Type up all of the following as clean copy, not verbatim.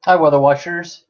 Hi, weather watchers.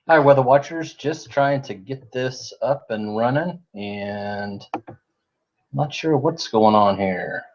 Hi, weather watchers. Just trying to get this up and running, and not sure what's going on here.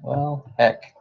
Well, heck.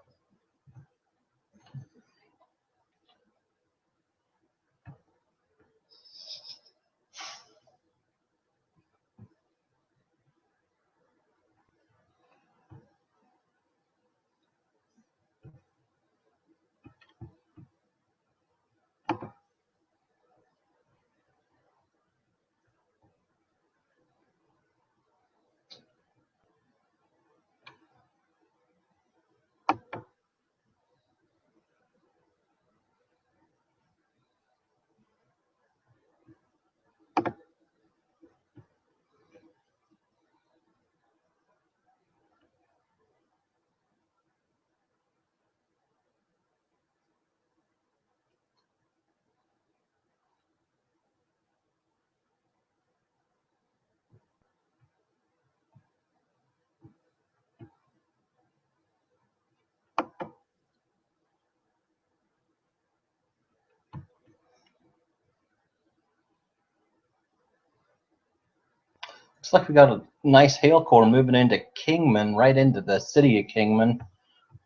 Looks like we got a nice hail core moving into Kingman, right into the city of Kingman.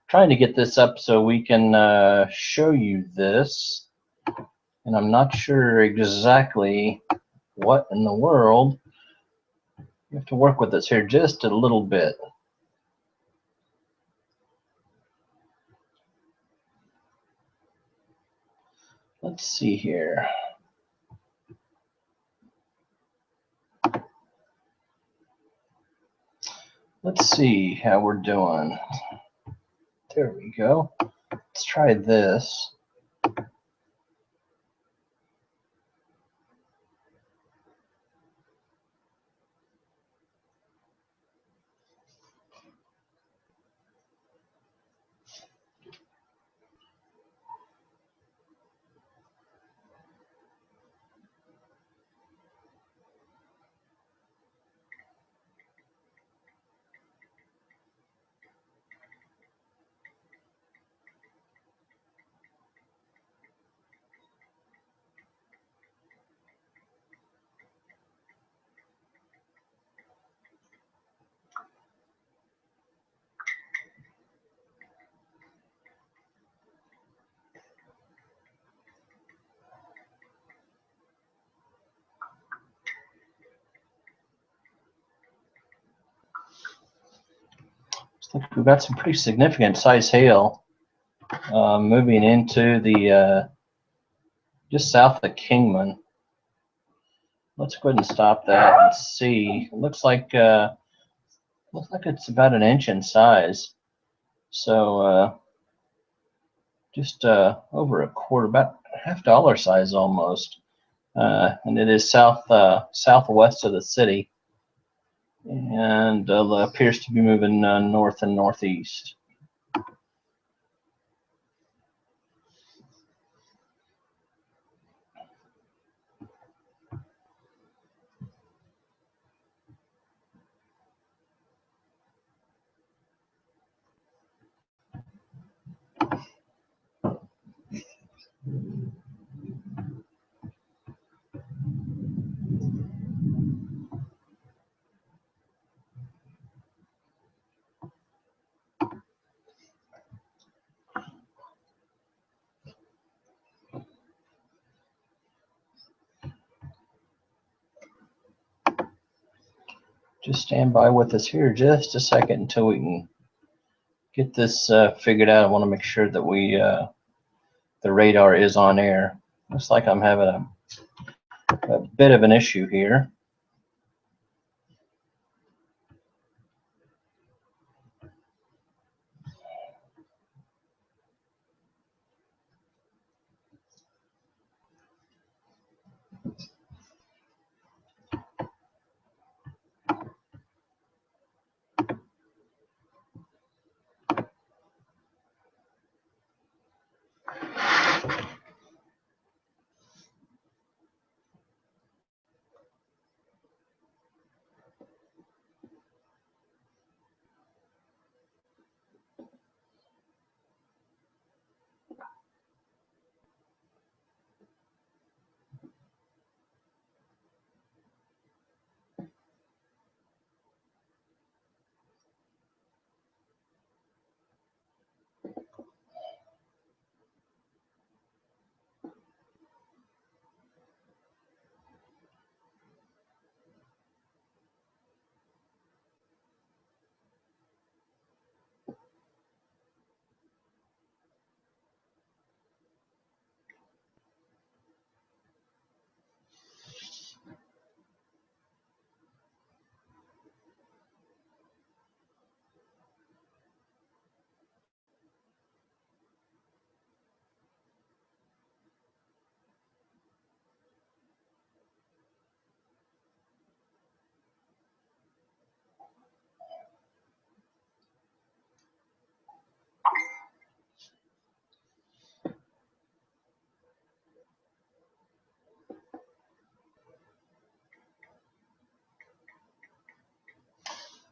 Trying to get this up so we can show you this, and I'm not sure exactly what in the world. You have to work with us here just a little bit. Let's see here. Let's see how we're doing. There we go. Let's try this. I think we've got some pretty significant size hail moving into the just south of Kingman. Let's go ahead and stop that and see. It looks like it's about an inch in size. So just over a quarter, about $half size almost. And it is southwest of the city, and appears to be moving north and northeast. Just stand by with us here just a second until we can get this figured out. I want to make sure that the radar is on air. Looks like I'm having a bit of an issue here.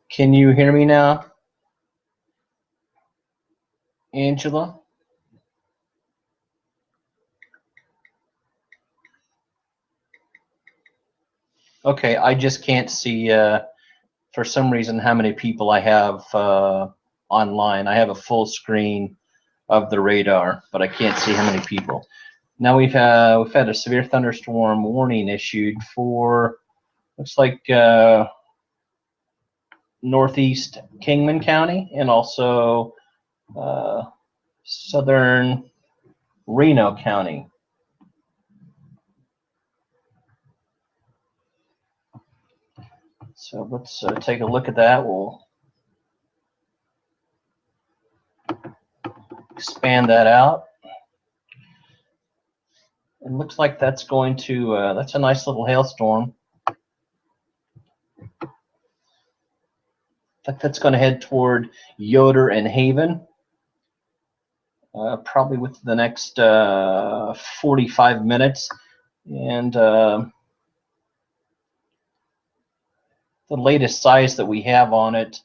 Can you hear me now, Angela? Okay, I just can't see for some reason how many people I have online. I have a full screen of the radar, but I can't see how many people. Now we've had a severe thunderstorm warning issued for, looks like northeast Kingman County and also southern Reno County. So let's take a look at that. We'll expand that out. It looks like that's going to, that's a nice little hailstorm. I think that's going to head toward Yoder and Haven, probably within the next 45 minutes. And the latest size that we have on it,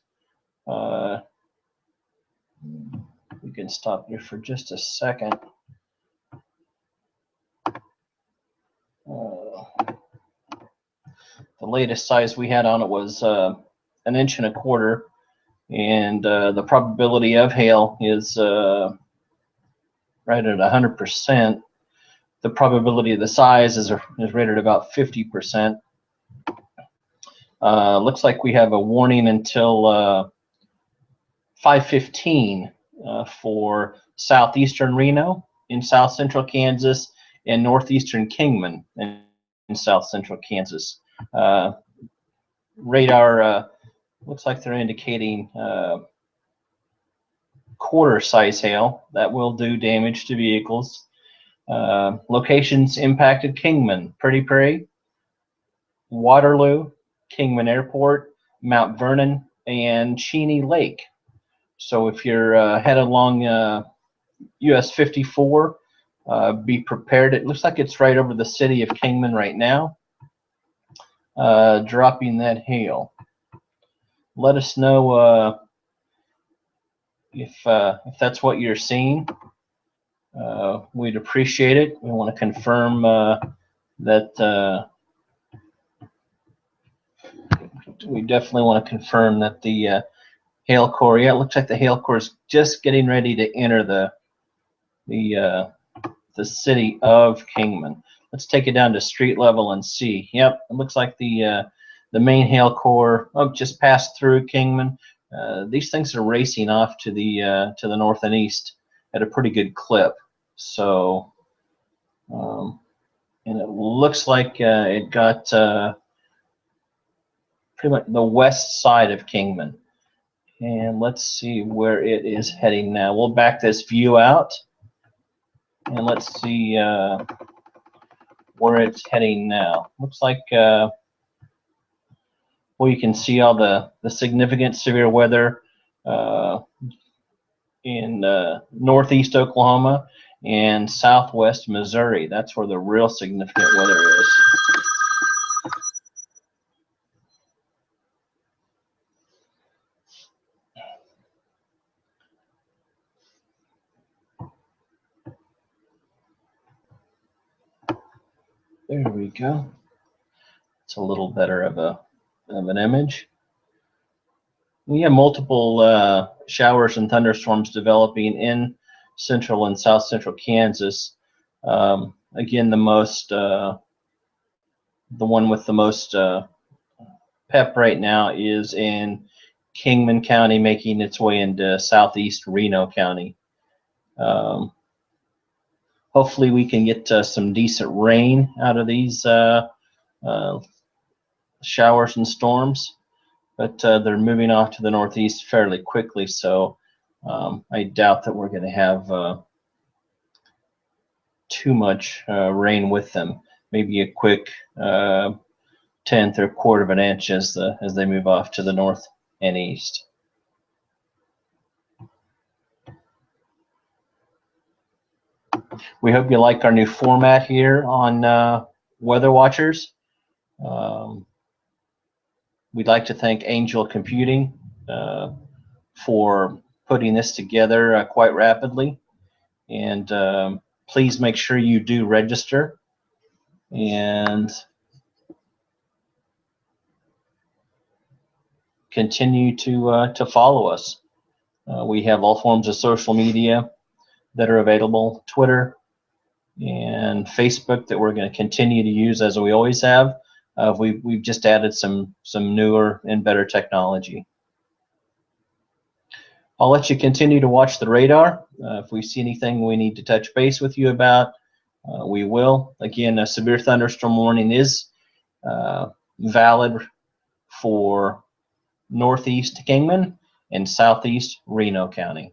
we can stop here for just a second. The latest size we had on it was 1.25 inches, and the probability of hail is right at 100%. The probability of the size is rated about 50%. Looks like we have a warning until 515 for southeastern Reno in south central Kansas and northeastern Kingman in south central Kansas. Radar looks like they're indicating quarter size hail that will do damage to vehicles. Locations impacted: Kingman, Pretty Prairie, Waterloo, Kingman Airport, Mount Vernon, and Cheney Lake. So if you're headed along US 54, be prepared. It looks like it's right over the city of Kingman right now, dropping that hail. Let us know if that's what you're seeing. We'd appreciate it. We want to confirm that we definitely want to confirm that the hail core. Yeah, it looks like the hail core is just getting ready to enter the city of Kingman. Let's take it down to street level and see. Yep, it looks like the main hail core just passed through Kingman. These things are racing off to the north and east at a pretty good clip. So, and it looks like it got pretty much the west side of Kingman. And let's see where it is heading now. We'll back this view out, and let's see where it's heading now. Looks like well, you can see all the significant severe weather in northeast Oklahoma and southwest Missouri. That's where the real significant weather is. There we go. It's a little better of an image. We have multiple showers and thunderstorms developing in central and south central Kansas. Again, the one with the most pep right now is in Kingman County, making its way into southeast Reno County. Hopefully we can get some decent rain out of these showers and storms, but they're moving off to the northeast fairly quickly, so I doubt that we're going to have too much rain with them. Maybe a quick tenth or quarter of an inch as they move off to the north and east. We hope you like our new format here on Weather Watchers. We'd like to thank Angel Computing for putting this together quite rapidly, and please make sure you do register and continue to follow us. We have all forms of social media that are available: Twitter and Facebook, that we're going to continue to use as we always have. We've just added some newer and better technology. I'll let you continue to watch the radar. If we see anything we need to touch base with you about, we will. Again, a severe thunderstorm warning is valid for northeast Kingman and southeast Reno County.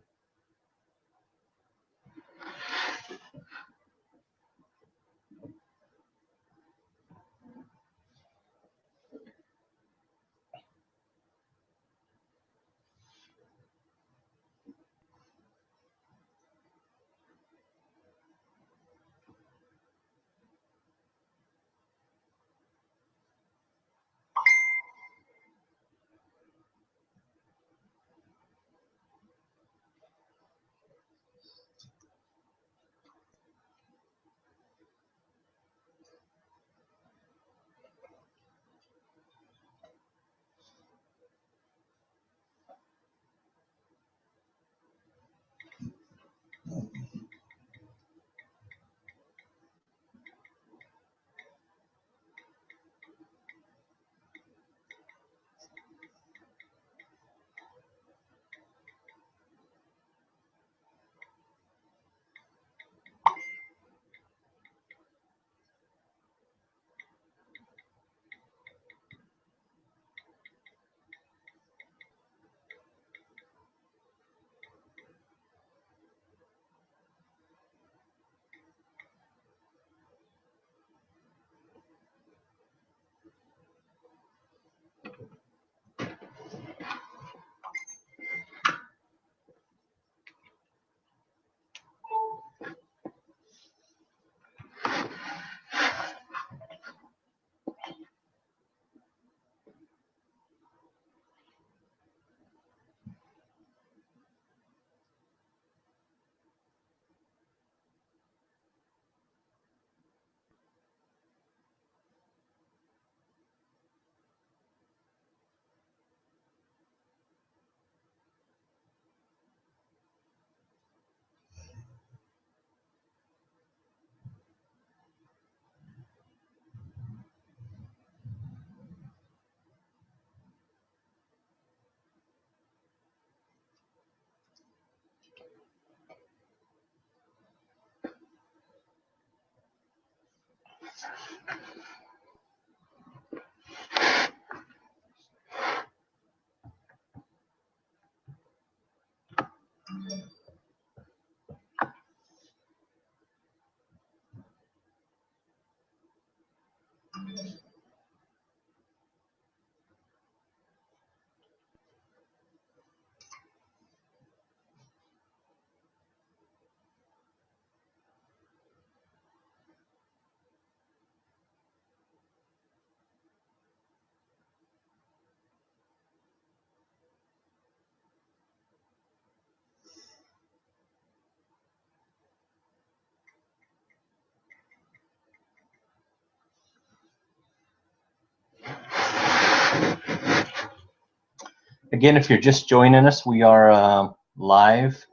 Again, if you're just joining us, we are live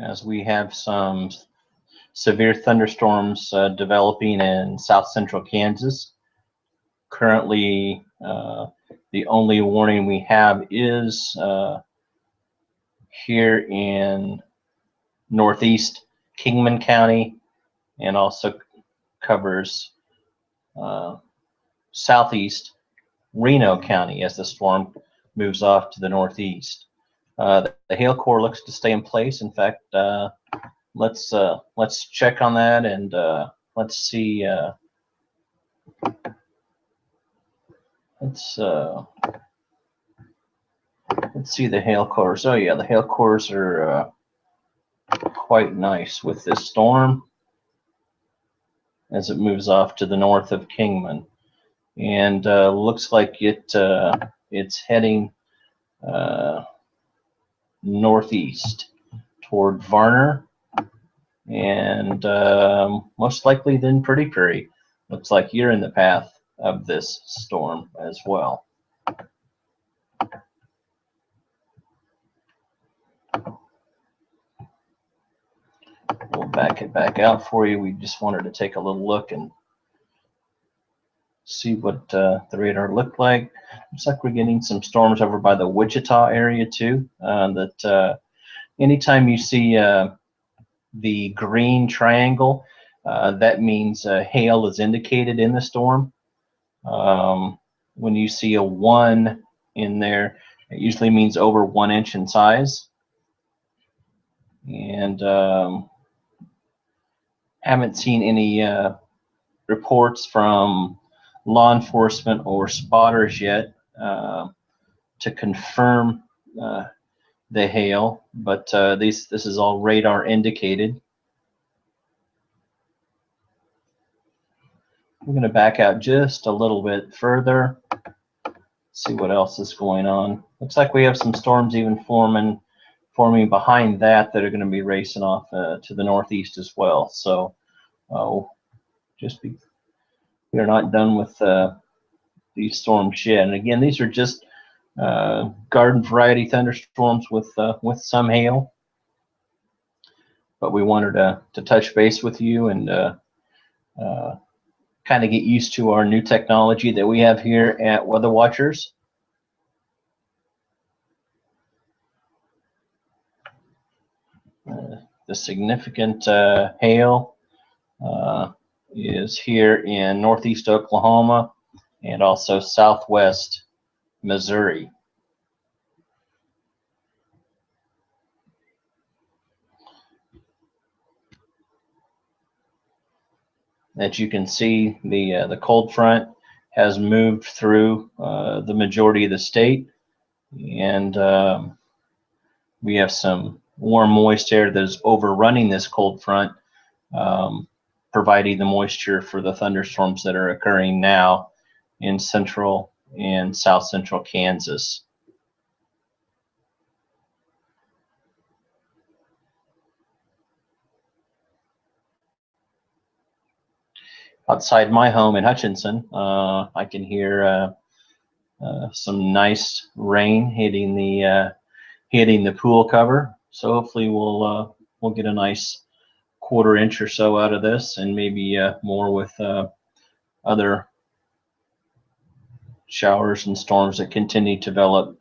as we have some severe thunderstorms developing in south central Kansas. Currently, the only warning we have is here in northeast Kingman County, and also covers southeast Reno County as the storm moves off to the northeast. The hail core looks to stay in place. In fact, let's check on that, and let's see. Let's see the hail cores. Oh yeah, the hail cores are quite nice with this storm as it moves off to the north of Kingman, and looks like it's heading northeast toward Varner, and most likely then Pretty Prairie. Looks like you're in the path of this storm as well. We'll back it back out for you. We just wanted to take a little look and see what the radar looked like. Looks like we're getting some storms over by the Wichita area too. Anytime you see the green triangle, that means hail is indicated in the storm. When you see a 1 in there, it usually means over 1 inch in size. And haven't seen any reports from law enforcement or spotters yet to confirm the hail, but this is all radar indicated. I'm going to back out just a little bit further, see what else is going on. Looks like we have some storms even forming behind that are going to be racing off to the northeast as well. So we are not done with these storms yet. And again, these are just garden variety thunderstorms with some hail. But we wanted to touch base with you and kind of get used to our new technology that we have here at Weather Watchers. The significant hail is here in northeast Oklahoma and also southwest Missouri. As you can see, the cold front has moved through the majority of the state, and we have some warm, moist air that is overrunning this cold front, providing the moisture for the thunderstorms that are occurring now in central and south central Kansas. Outside my home in Hutchinson, I can hear some nice rain hitting the pool cover. So hopefully we'll get a nice 1/4 inch or so out of this, and maybe more with other showers and storms that continue to develop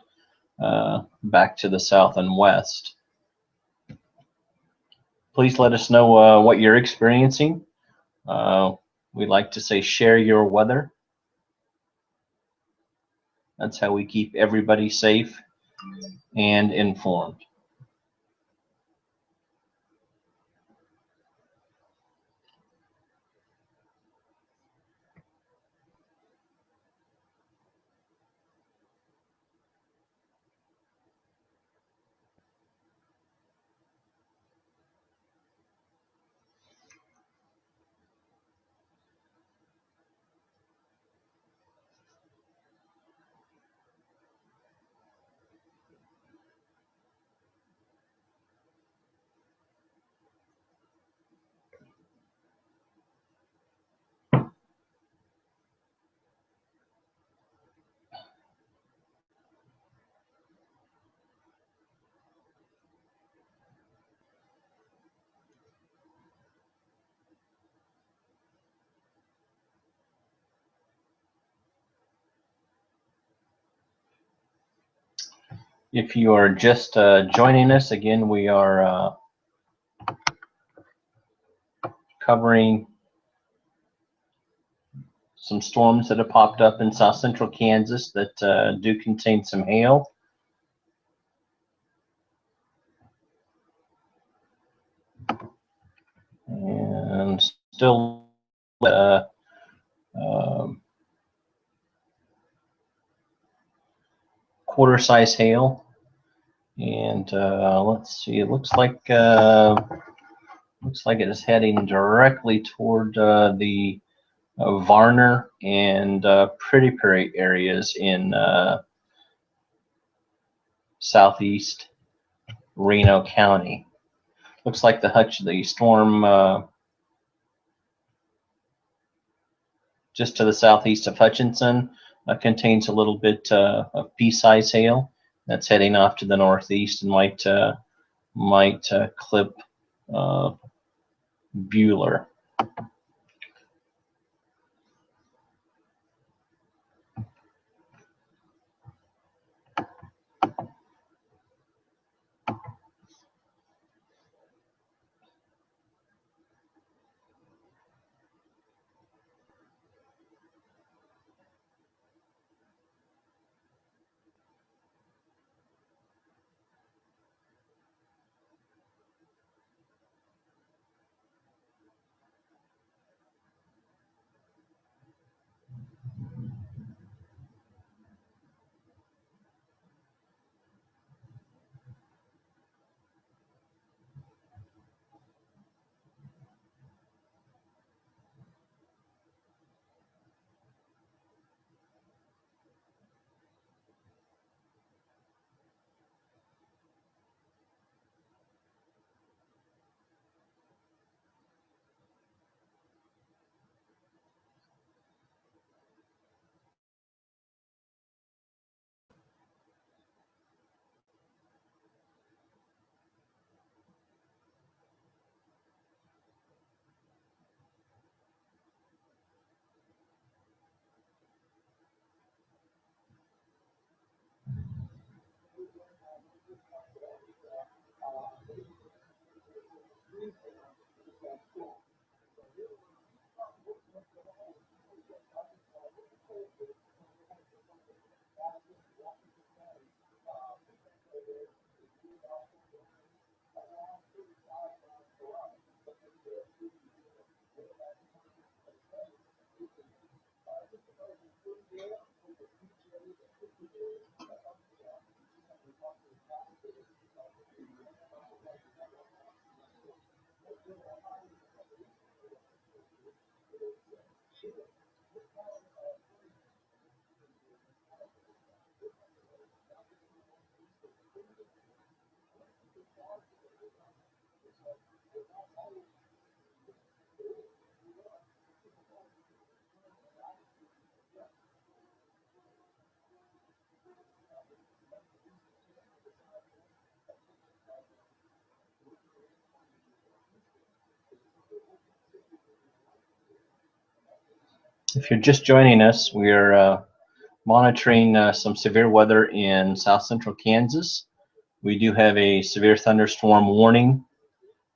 back to the south and west. Please let us know what you're experiencing. We like to say share your weather. That's how we keep everybody safe and informed. If you are just joining us, again, we are covering some storms that have popped up in south central Kansas that do contain some hail. And still quarter size hail. And let's see, it looks like it is heading directly toward the Varner and Pretty Prairie areas in southeast Reno County. Looks like the storm just to the southeast of Hutchinson contains a little bit of pea-size hail that's heading off to the northeast and might clip Bueller. If you're just joining us, we're monitoring some severe weather in south central Kansas. We do have a severe thunderstorm warning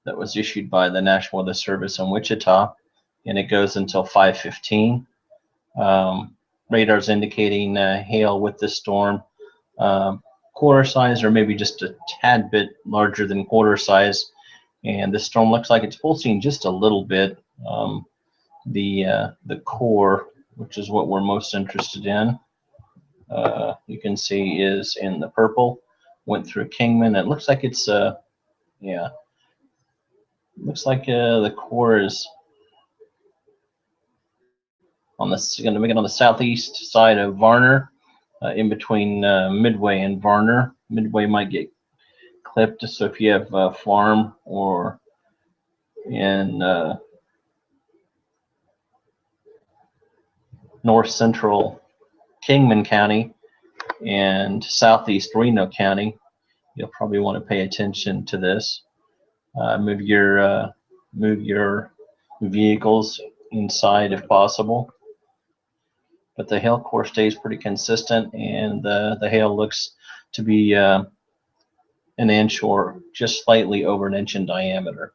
that was issued by the National Weather Service in Wichita, and it goes until 5:15. Radar's indicating hail with this storm quarter size, or maybe just a tad bit larger than quarter size. And this storm looks like it's pulsing just a little bit. The core, which is what we're most interested in, you can see is in the purple. Went through Kingman. It looks like it's yeah. Looks like the core is on the going to make it on the southeast side of Varner, in between Midway and Varner. Midway might get clipped, so if you have a farm or in north central Kingman County and southeast Reno County, you'll probably want to pay attention to this. Move your vehicles inside if possible. But the hail core stays pretty consistent, and the hail looks to be an inch or just slightly over an inch in diameter.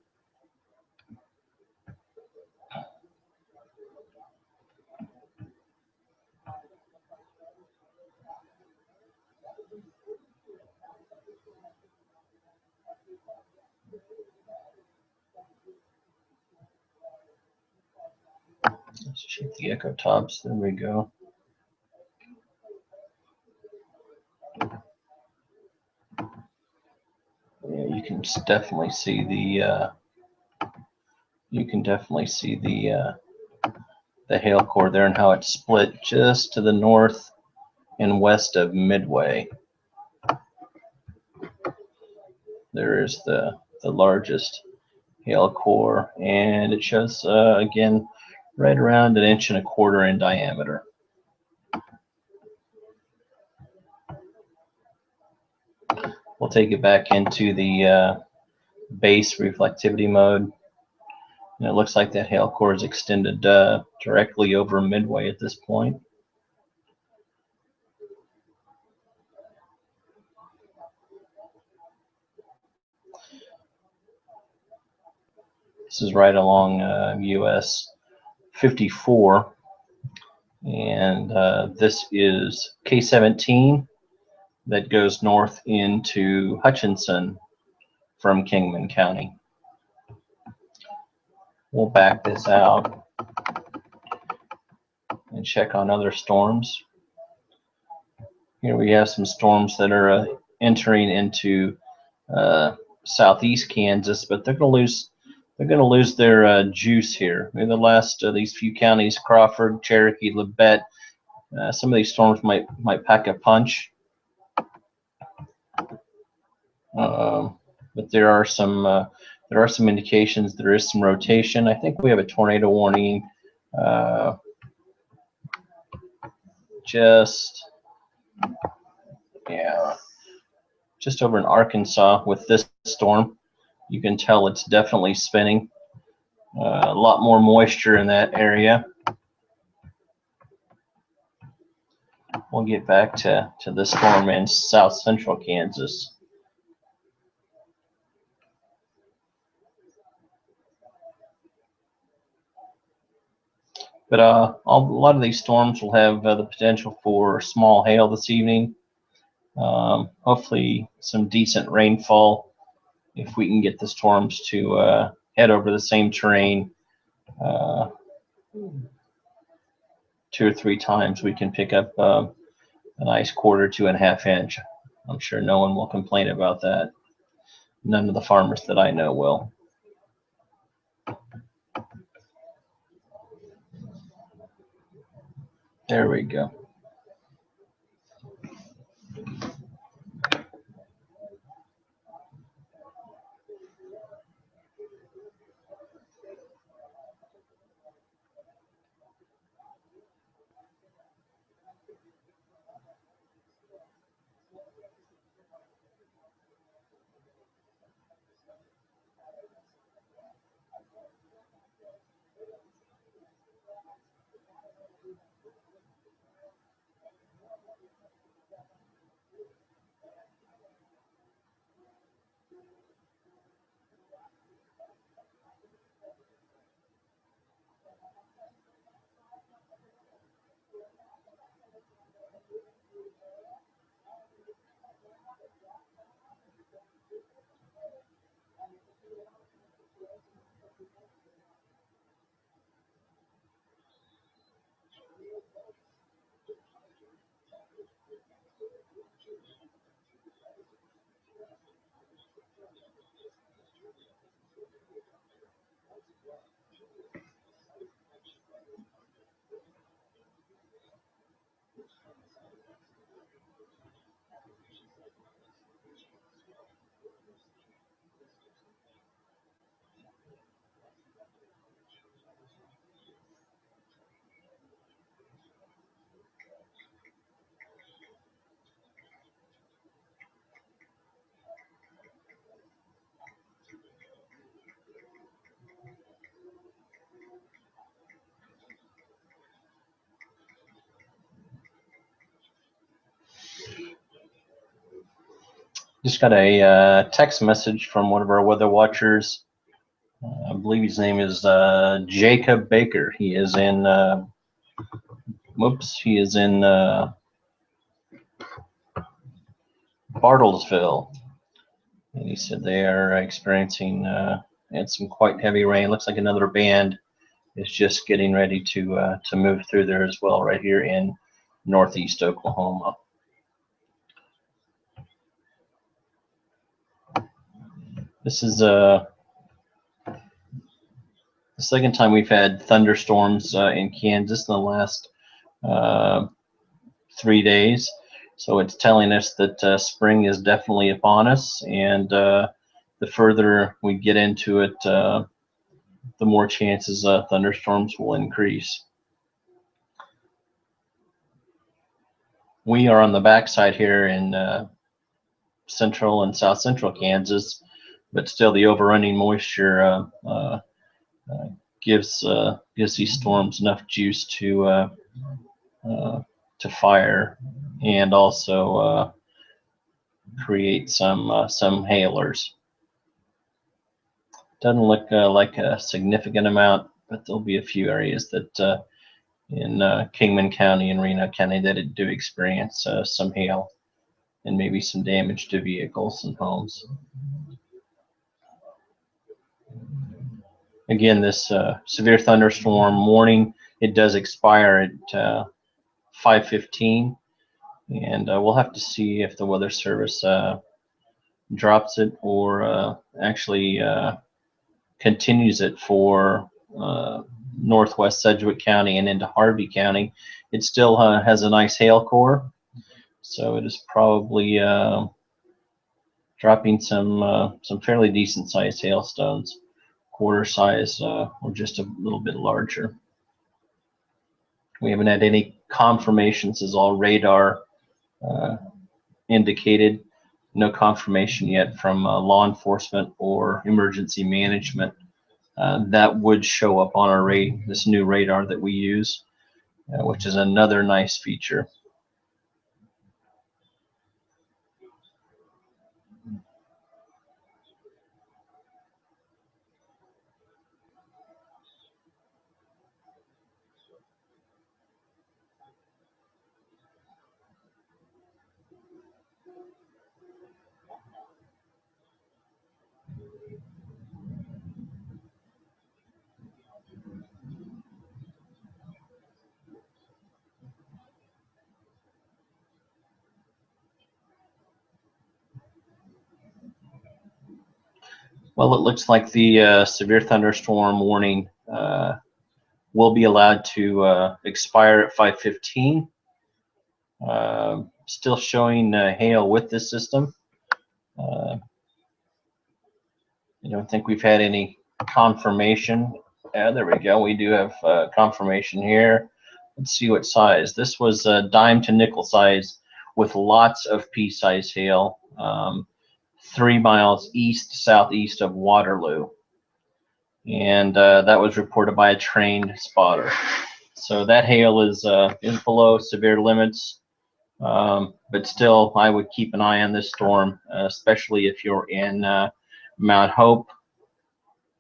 Let's check the echo tops. There we go. Yeah, you can definitely see the hail core there and how it's split just to the north and west of Midway. There is the largest hail core, and it shows again right around an inch and a quarter in diameter. We'll take it back into the base reflectivity mode. And it looks like that hail core is extended directly over Midway at this point. This is right along US 54, and this is K17 that goes north into Hutchinson from Kingman County. We'll back this out and check on other storms. Here we have some storms that are entering into southeast Kansas, but they're going to lose their juice here. Maybe the last these few counties: Crawford, Cherokee, Labette. Some of these storms might pack a punch, but there are some indications there is some rotation. I think we have a tornado warning just over in Arkansas with this storm. You can tell it's definitely spinning. A lot more moisture in that area. We'll get back to this storm in south central Kansas. But a lot of these storms will have the potential for small hail this evening. Hopefully some decent rainfall if we can get the storms to head over the same terrain 2 or 3 times. We can pick up a nice 1/4 to 1/2 inch. I'm sure no one will complain about that. None of the farmers that I know will. There we go. Just got a text message from one of our weather watchers. I believe his name is Jacob Baker. He is in Bartlesville, and he said they are experiencing and some quite heavy rain. Looks like another band is just getting ready to move through there as well, right here in northeast Oklahoma. This is the second time we've had thunderstorms in Kansas in the last 3 days. So it's telling us that spring is definitely upon us, and the further we get into it, the more chances thunderstorms will increase. We are on the backside here in central and south central Kansas, but still the overrunning moisture gives these storms enough juice to fire and also create some hailers. Doesn't look like a significant amount, but there'll be a few areas that in Kingman County and Reno County that do experience some hail and maybe some damage to vehicles and homes. Again, this severe thunderstorm warning, it does expire at 5:15, and we'll have to see if the Weather Service drops it or actually continues it for northwest Sedgwick County and into Harvey County. It still has a nice hail core, so it is probably dropping some fairly decent sized hailstones, quarter size or just a little bit larger. We haven't had any confirmations, as all radar indicated. No confirmation yet from law enforcement or emergency management. That would show up on our this new radar that we use, which is another nice feature. Well, it looks like the severe thunderstorm warning will be allowed to expire at 5:15. Still showing hail with this system. I don't think we've had any confirmation. There we go. We do have confirmation here. Let's see what size. This was dime to nickel size with lots of pea-size hail. 3 miles southeast of Waterloo, and that was reported by a trained spotter. So that hail is below severe limits, but still, I would keep an eye on this storm, especially if you're in Mount Hope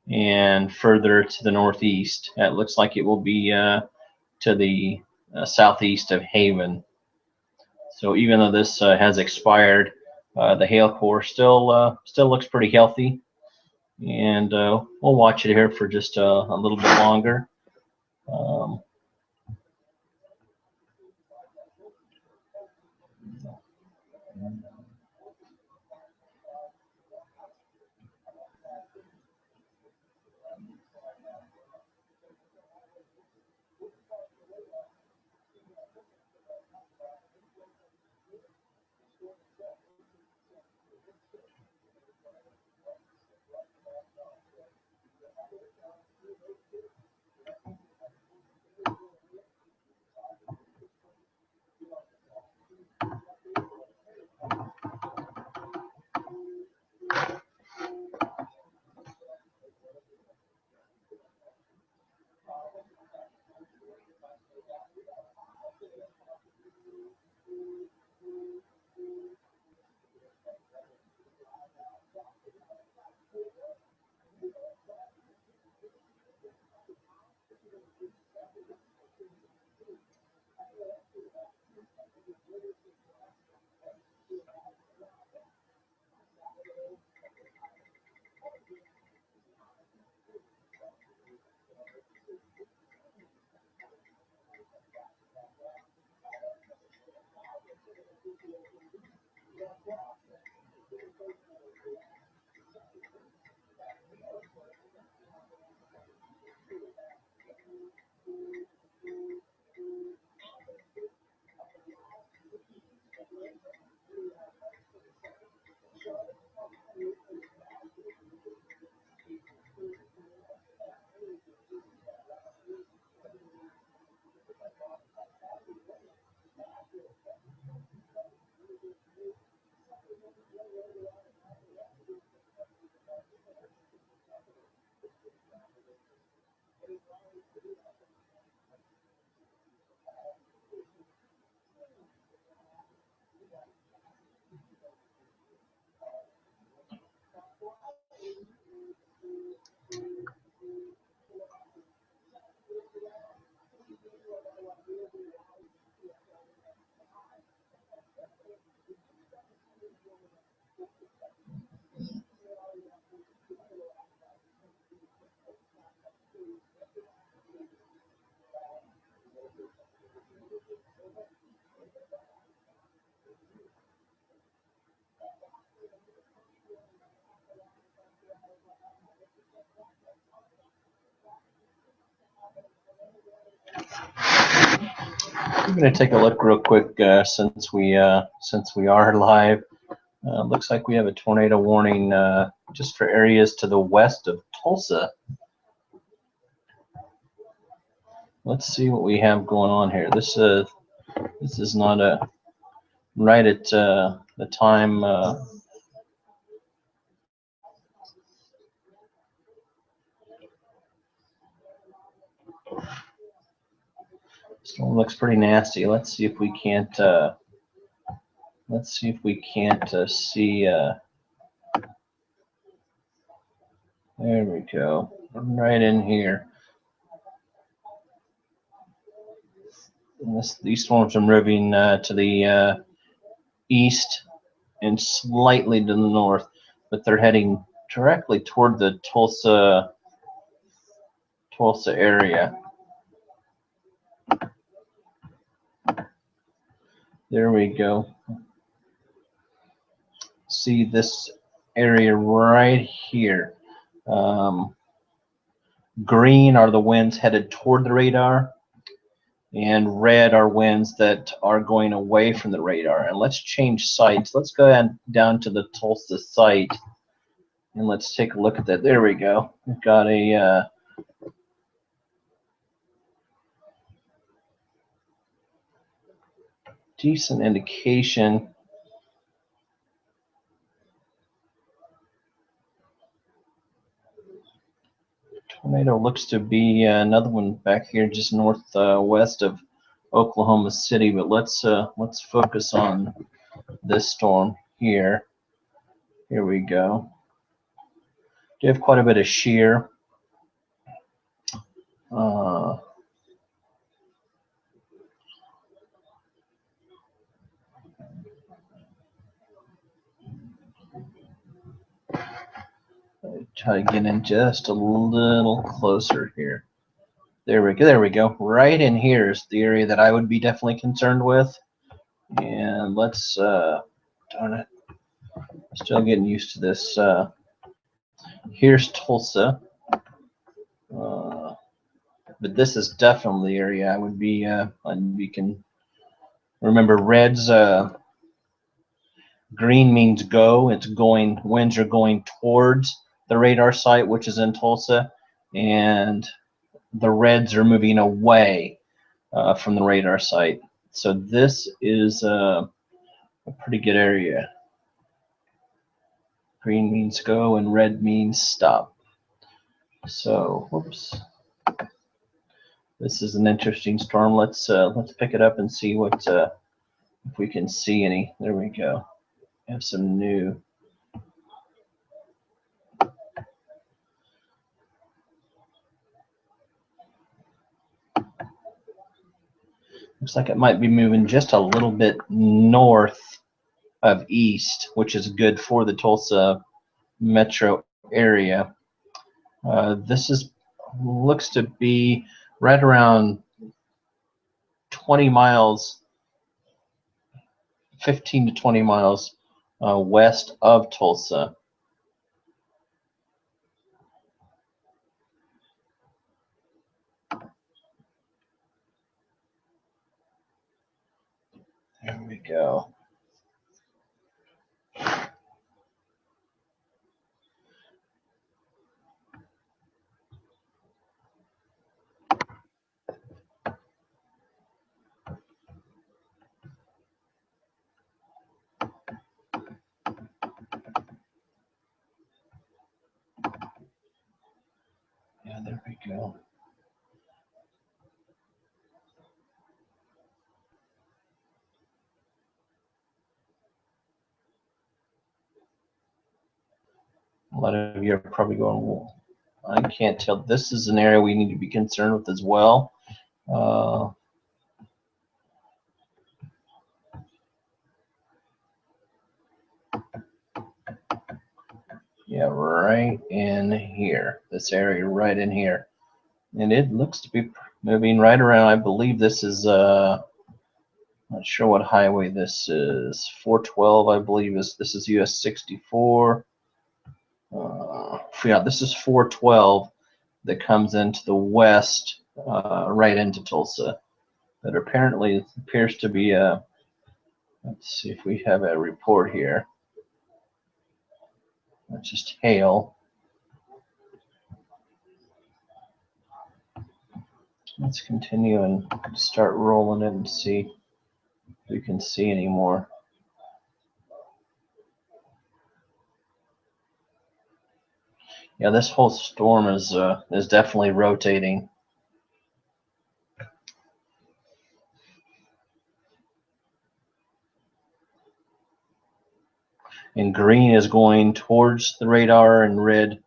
and further to the northeast. It looks like it will be to the southeast of Haven. So even though this has expired, the hail core still looks pretty healthy, and we'll watch it here for just a little bit longer. I'm going to take a look real quick since we are live. Looks like we have a tornado warning just for areas to the west of Tulsa. Let's see what we have going on here. This is not a right at the time. Storm looks pretty nasty. Let's see if we can't. Let's see if we can't see. There we go. Right in here. These storms are moving to the east and slightly to the north, but they're heading directly toward the Tulsa area. There we go. See this area right here. Green are the winds headed toward the radar, and red are winds that are going away from the radar. And let's change sites. Let's go down to the Tulsa site, and let's take a look at that. There we go. We've got a decent indication. Tornado looks to be another one back here just northwest of Oklahoma City, but let's focus on this storm here. Here we go. Do have quite a bit of shear. Try to get in just a little closer here. There we go. There we go. Right in here is the area that I would be definitely concerned with. And let's, darn it, still getting used to this. Here's Tulsa. But this is definitely the area I would be, we can remember red's, green means go. It's going, winds are going towards the radar site, which is in Tulsa, and the reds are moving away from the radar site. So this is a pretty good area. Green means go and red means stop. So, whoops. This is an interesting storm. Let's pick it up and see what if we can see any. There we go. We have some new. Looks like it might be moving just a little bit north of east, which is good for the Tulsa metro area. This looks to be right around 20 miles 15 to 20 miles west of Tulsa. There we go. Yeah, there we go. A lot of you are probably going, well, I can't tell. This is an area we need to be concerned with as well. Yeah, right in here. This area right in here. And it looks to be moving right around. I believe this is, not sure what highway this is. 412, I believe, this is US 64. Yeah, this is 412 that comes into the west, right into Tulsa. But apparently it appears to be a, let's see if we have a report here. That's just hail. Let's continue and start rolling it and see if we can see any more. Yeah, this whole storm is definitely rotating. And green is going towards the radar, and red.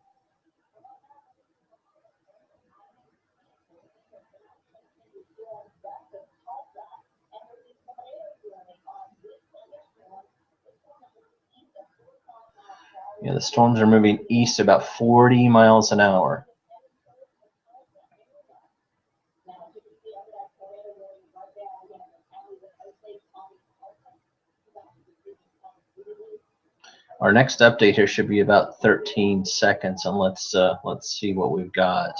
Yeah, the storms are moving east about 40 miles an hour. Our next update here should be about 13 seconds, and let's see what we've got.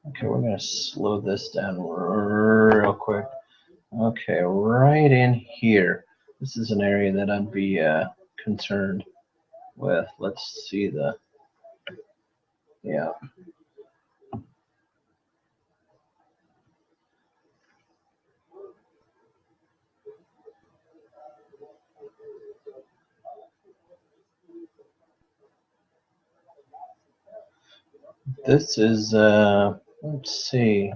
Okay, we're going to slow this down real quick. Okay, right in here. This is an area that I'd be concerned with. Let's see the, yeah. This is, let's see.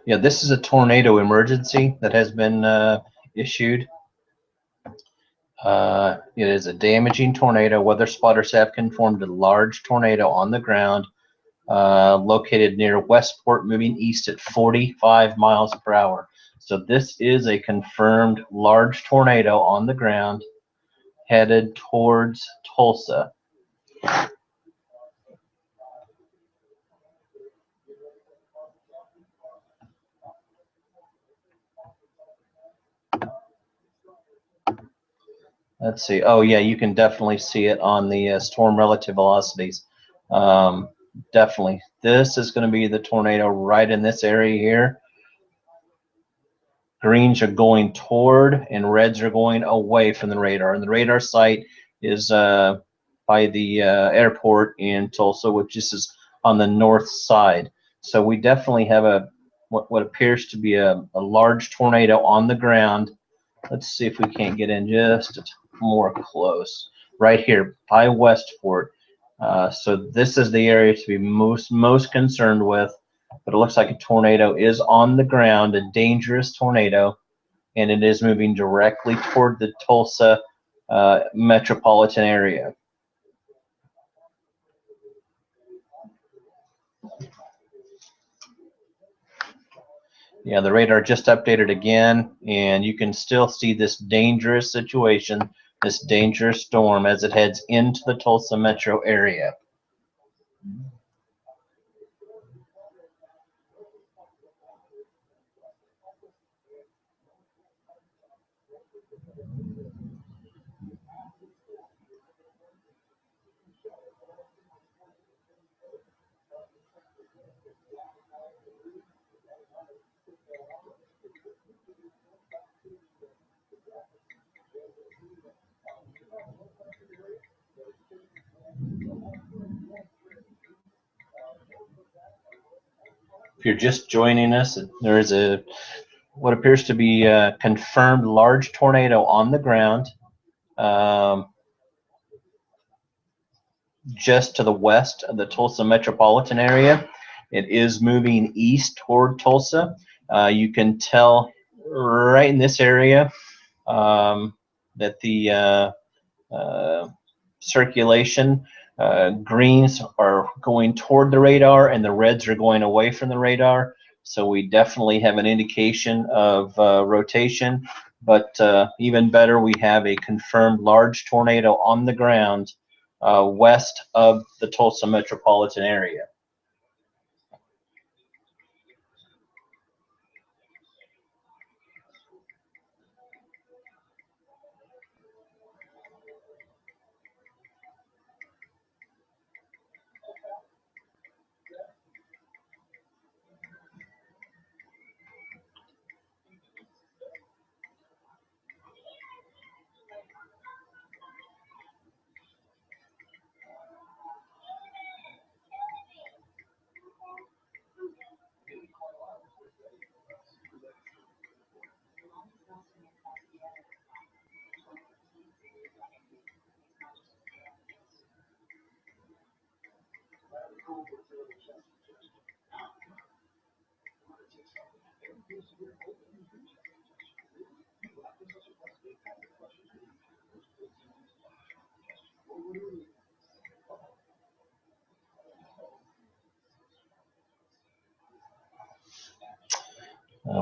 Yeah, this is a tornado emergency that has been issued. It is a damaging tornado. Weather spotters have confirmed a large tornado on the ground located near Westport, moving east at 45 miles per hour. So this is a confirmed large tornado on the ground headed towards Tulsa. Let's see. Oh, yeah, you can definitely see it on the storm relative velocities. Definitely. This is going to be the tornado right in this area here. Greens are going toward and reds are going away from the radar. And the radar site is by the airport in Tulsa, which is on the north side. So we definitely have what appears to be a large tornado on the ground. Let's see if we can't get in just more close. Right here by Westport. So this is the area to be most concerned with. But it looks like a tornado is on the ground, a dangerous tornado, and it is moving directly toward the Tulsa metropolitan area. Yeah, the radar just updated again, and you can still see this dangerous situation, this dangerous storm as it heads into the Tulsa metro area. If you're just joining us, there is what appears to be a confirmed large tornado on the ground. Just to the west of the Tulsa metropolitan area. It is moving east toward Tulsa. You can tell right in this area that the circulation greens are going toward the radar and the reds are going away from the radar. So we definitely have an indication of rotation, but even better, we have a confirmed large tornado on the ground west of the Tulsa metropolitan area.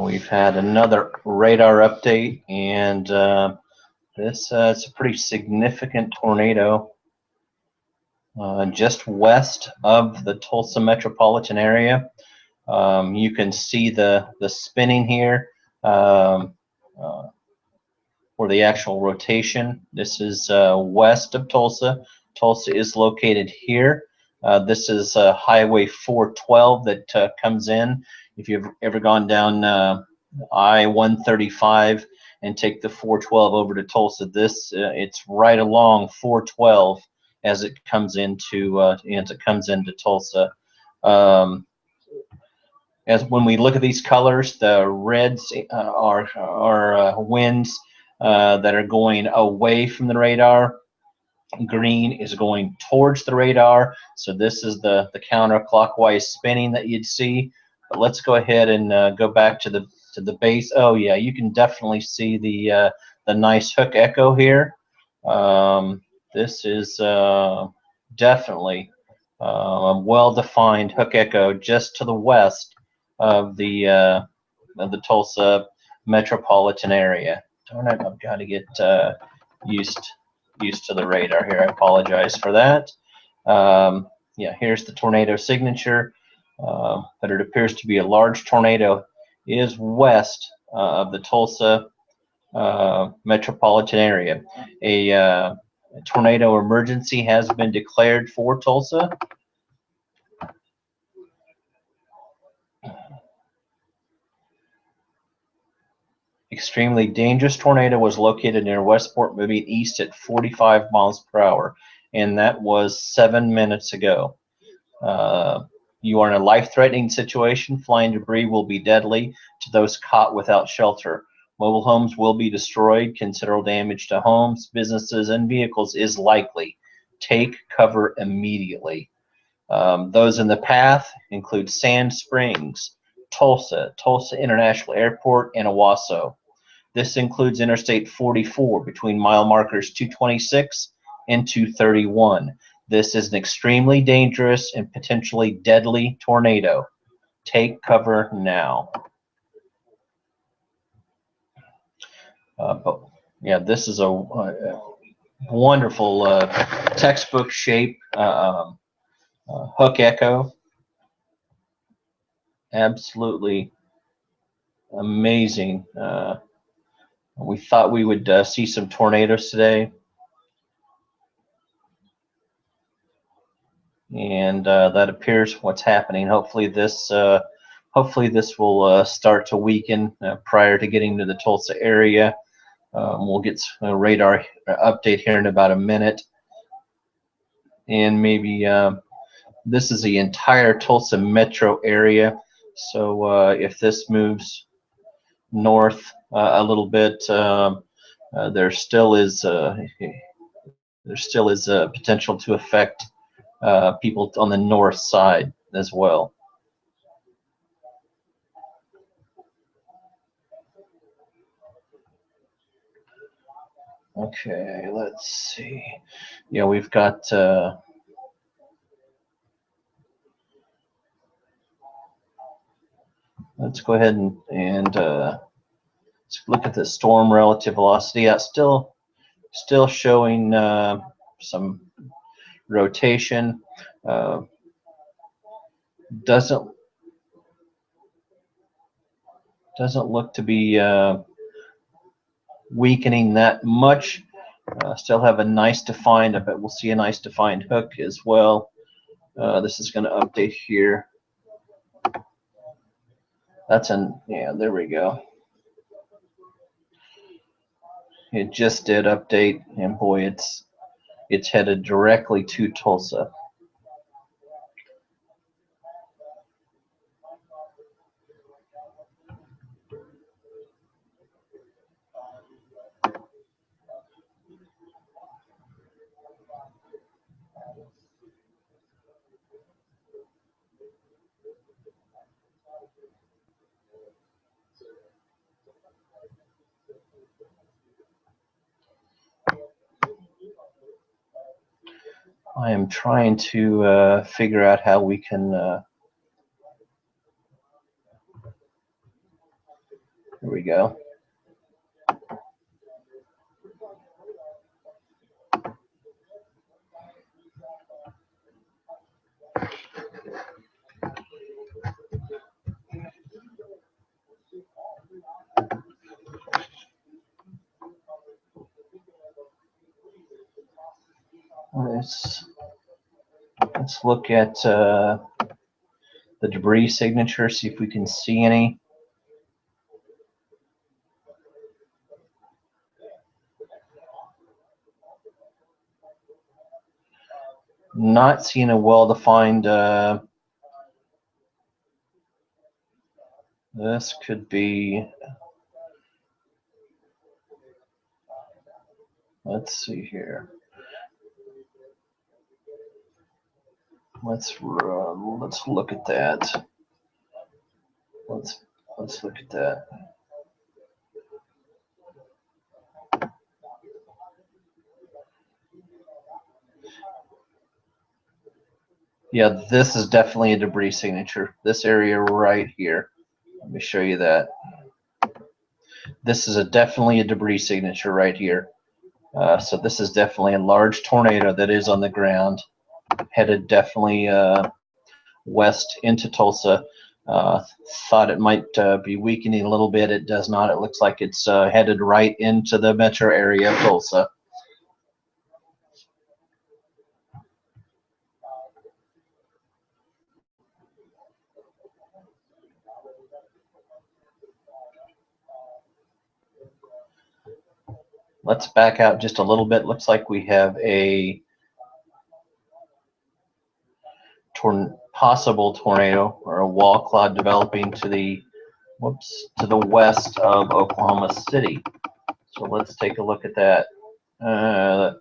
We've had another radar update, and this it's a pretty significant tornado just west of the Tulsa metropolitan area. You can see the spinning here for the actual rotation. This is west of Tulsa. Tulsa is located here. This is Highway 412 that comes in. If you've ever gone down I-135 and take the 412 over to Tulsa, it's right along 412 as it comes into Tulsa. As when we look at these colors, the reds are winds that are going away from the radar. Green is going towards the radar. So this is the counterclockwise spinning that you'd see. But let's go ahead and go back to the base. Oh yeah, you can definitely see the nice hook echo here. This is definitely a well-defined hook echo just to the west of the Tulsa metropolitan area. Darn it, I've got to get used to the radar here. I apologize for that. Yeah, here's the tornado signature, but it appears to be a large tornado is west of the Tulsa metropolitan area. A tornado emergency has been declared for Tulsa. Extremely dangerous tornado was located near Westport, moving east at 45 miles per hour, and that was 7 minutes ago. You are in a life-threatening situation. Flying debris will be deadly to those caught without shelter. Mobile homes will be destroyed. Considerable damage to homes, businesses, and vehicles is likely. Take cover immediately. Those in the path include Sand Springs, Tulsa, Tulsa International Airport, and Owasso. This includes Interstate 44 between mile markers 226 and 231. This is an extremely dangerous and potentially deadly tornado. Take cover now. But yeah, this is a wonderful textbook shape hook echo. Absolutely amazing. We thought we would see some tornadoes today, and that appears what's happening. Hopefully this will start to weaken prior to getting to the Tulsa area. We'll get a radar update here in about a minute, and maybe this is the entire Tulsa metro area. So if this moves north a little bit, there still is potential to affect people on the north side as well. Okay, let's see. Yeah, we've got let's go ahead and let's look at the storm relative velocity. Yeah, still showing some rotation. Doesn't look to be weakening that much. Still have a nice defined. I bet we'll see a nice defined hook as well. This is going to update here. That's yeah, there we go. It just did update, and boy, it's headed directly to Tulsa. I am trying to figure out how we can. Here we go. Let's look at the debris signature, see if we can see any. Not seeing a well-defined. This could be. Let's see here. Let's look at that. Let's look at that. Yeah, this is definitely a debris signature. This area right here. Let me show you that. This is definitely a debris signature right here. So this is definitely a large tornado that is on the ground, headed definitely west into Tulsa. Thought it might be weakening a little bit. It does not. It looks like it's headed right into the metro area of Tulsa. Let's back out just a little bit. Looks like we have a possible tornado or a wall cloud developing to the west of Oklahoma City. So let's take a look at that. Well,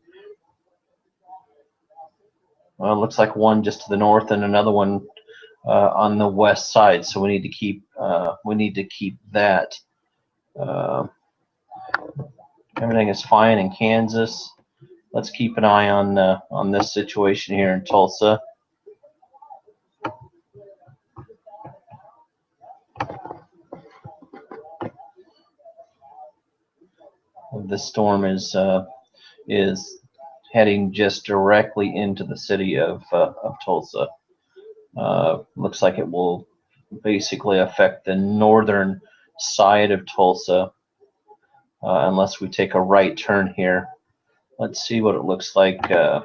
it looks like one just to the north and another one on the west side. So we need to keep that. Everything is fine in Kansas. Let's keep an eye on this situation here in Tulsa. This storm is heading just directly into the city of Tulsa. Looks like it will basically affect the northern side of Tulsa unless we take a right turn here. Let's see what it looks like on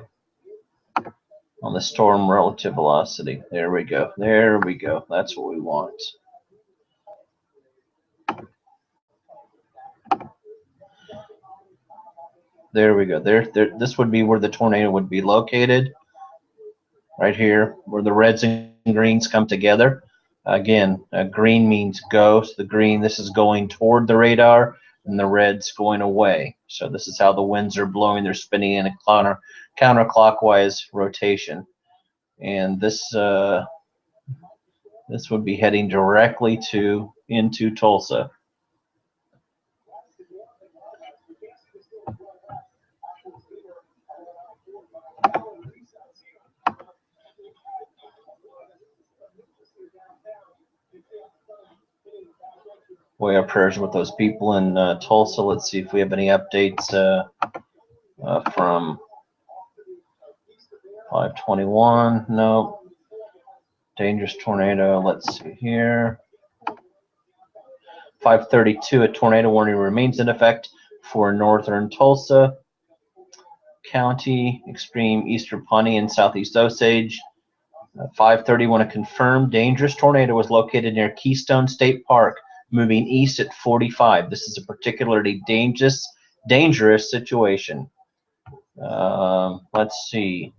the storm relative velocity. There we go. There we go. That's what we want. There we go. There. This would be where the tornado would be located. Right here, where the reds and greens come together. Again, green means go. So the green, this is going toward the radar, and the red's going away. So this is how the winds are blowing. They're spinning in a counterclockwise rotation. And this this would be heading directly into Tulsa. Boy, our prayers with those people in Tulsa. Let's see if we have any updates from 521. No. Dangerous tornado. Let's see here. 532, a tornado warning remains in effect for northern Tulsa County, extreme eastern Pawnee and southeast Osage. 531, a confirmed dangerous tornado was located near Keystone State Park, moving east at 45. This is a particularly dangerous situation. Let's see.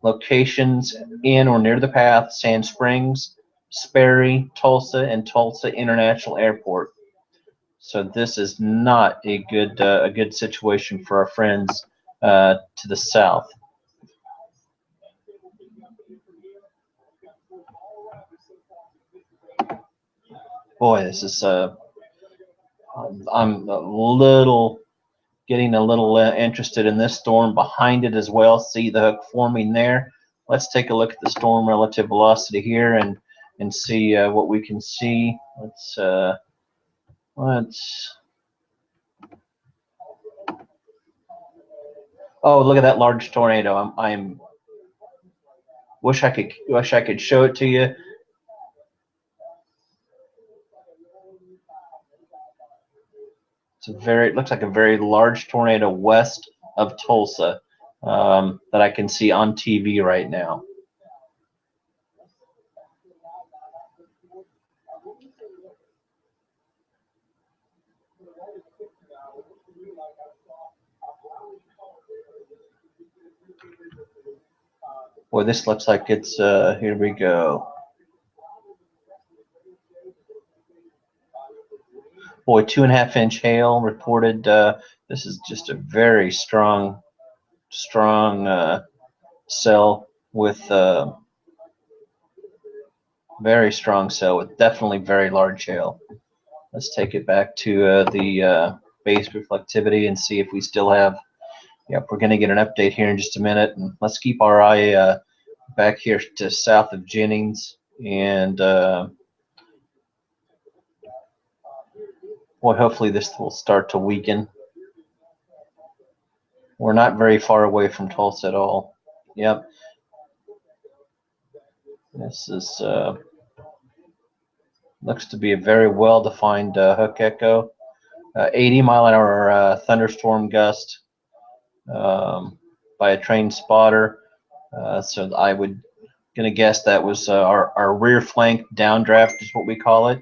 Locations in or near the path: Sand Springs, Sperry, Tulsa, and Tulsa International Airport. So this is not a good situation for our friends to the south. Boy, this is I'm getting a little interested in this storm behind it as well. See the hook forming there. Let's take a look at the storm relative velocity here and see what we can see. Let's oh, look at that large tornado. I'm wish I could show it to you. It looks like a very large tornado west of Tulsa that I can see on TV right now. Boy, this looks like it's here we go. Boy, 2.5-inch hail reported. This is just a very strong cell with very strong cell with definitely very large hail. Let's take it back to the base reflectivity and see if we still have. Yep, we're going to get an update here in just a minute, and let's keep our eye back here to south of Jennings, and boy, hopefully this will start to weaken. We're not very far away from Tulsa at all. Yep. This is looks to be a very well-defined hook echo. 80-mile-an-hour thunderstorm gust by a trained spotter. So I would gonna guess that was our rear flank downdraft is what we call it.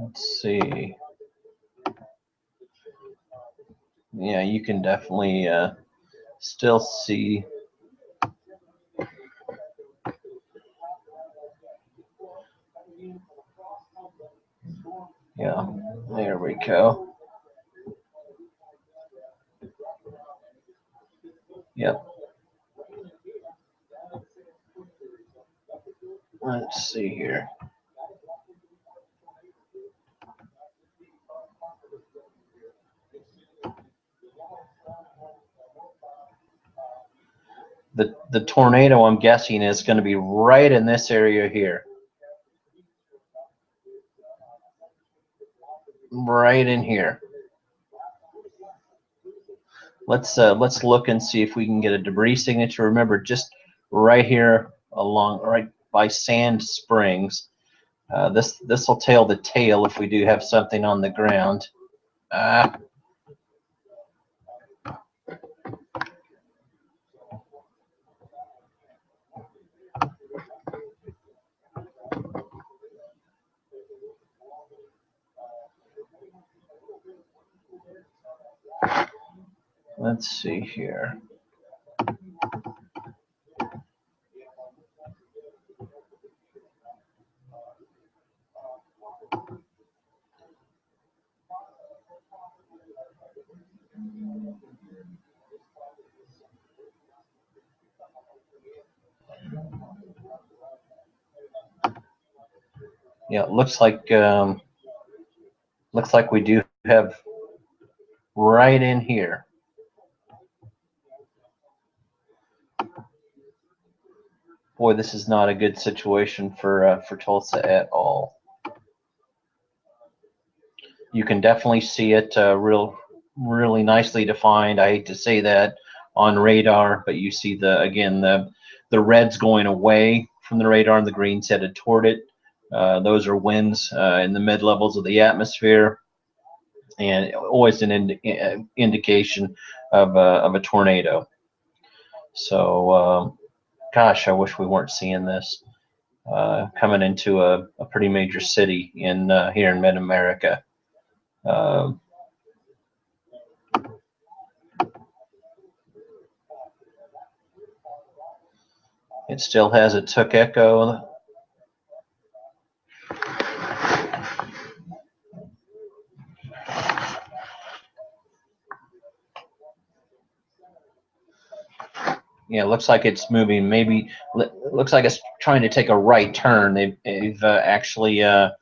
Let's see. Yeah, you can definitely still see. Yeah, there we go. Yep. Let's see here. The tornado, I'm guessing, is going to be right in this area here. Right in here. Let's look and see if we can get a debris signature. Remember, just right here along, right by Sand Springs. This will tell the tale if we do have something on the ground. Let's see here. Yeah, it looks like we do have right in here. Boy, this is not a good situation for Tulsa at all. You can definitely see it really nicely defined. I hate to say that on radar, but you see the reds going away from the radar and the greens headed toward it. Those are winds in the mid levels of the atmosphere, and always an indication of a tornado. So, gosh, I wish we weren't seeing this coming into a pretty major city in here in Mid-America. It still has its hook echo. Yeah, it looks like it's moving. Maybe looks like it's trying to take a right turn. They've actually added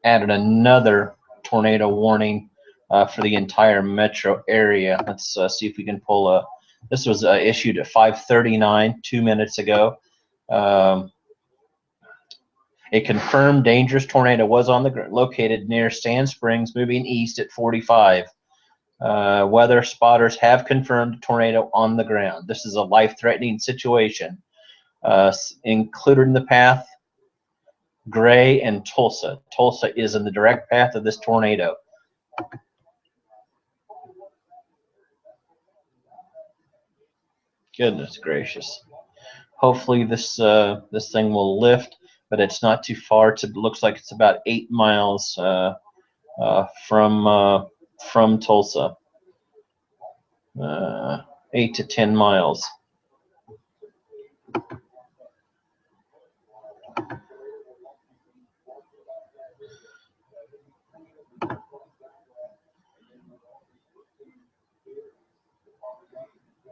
another tornado warning for the entire metro area. Let's see if we can pull a. This was issued at 5:39, 2 minutes ago. A confirmed dangerous tornado was on the located near Sand Springs, moving east at 45. Weather spotters have confirmed a tornado on the ground. This is a life-threatening situation. Included in the path, Gray and Tulsa. Tulsa is in the direct path of this tornado. Goodness gracious. Hopefully this this thing will lift, but it's not too far. It looks like it's about 8 miles from Tulsa. 8 to 10 miles.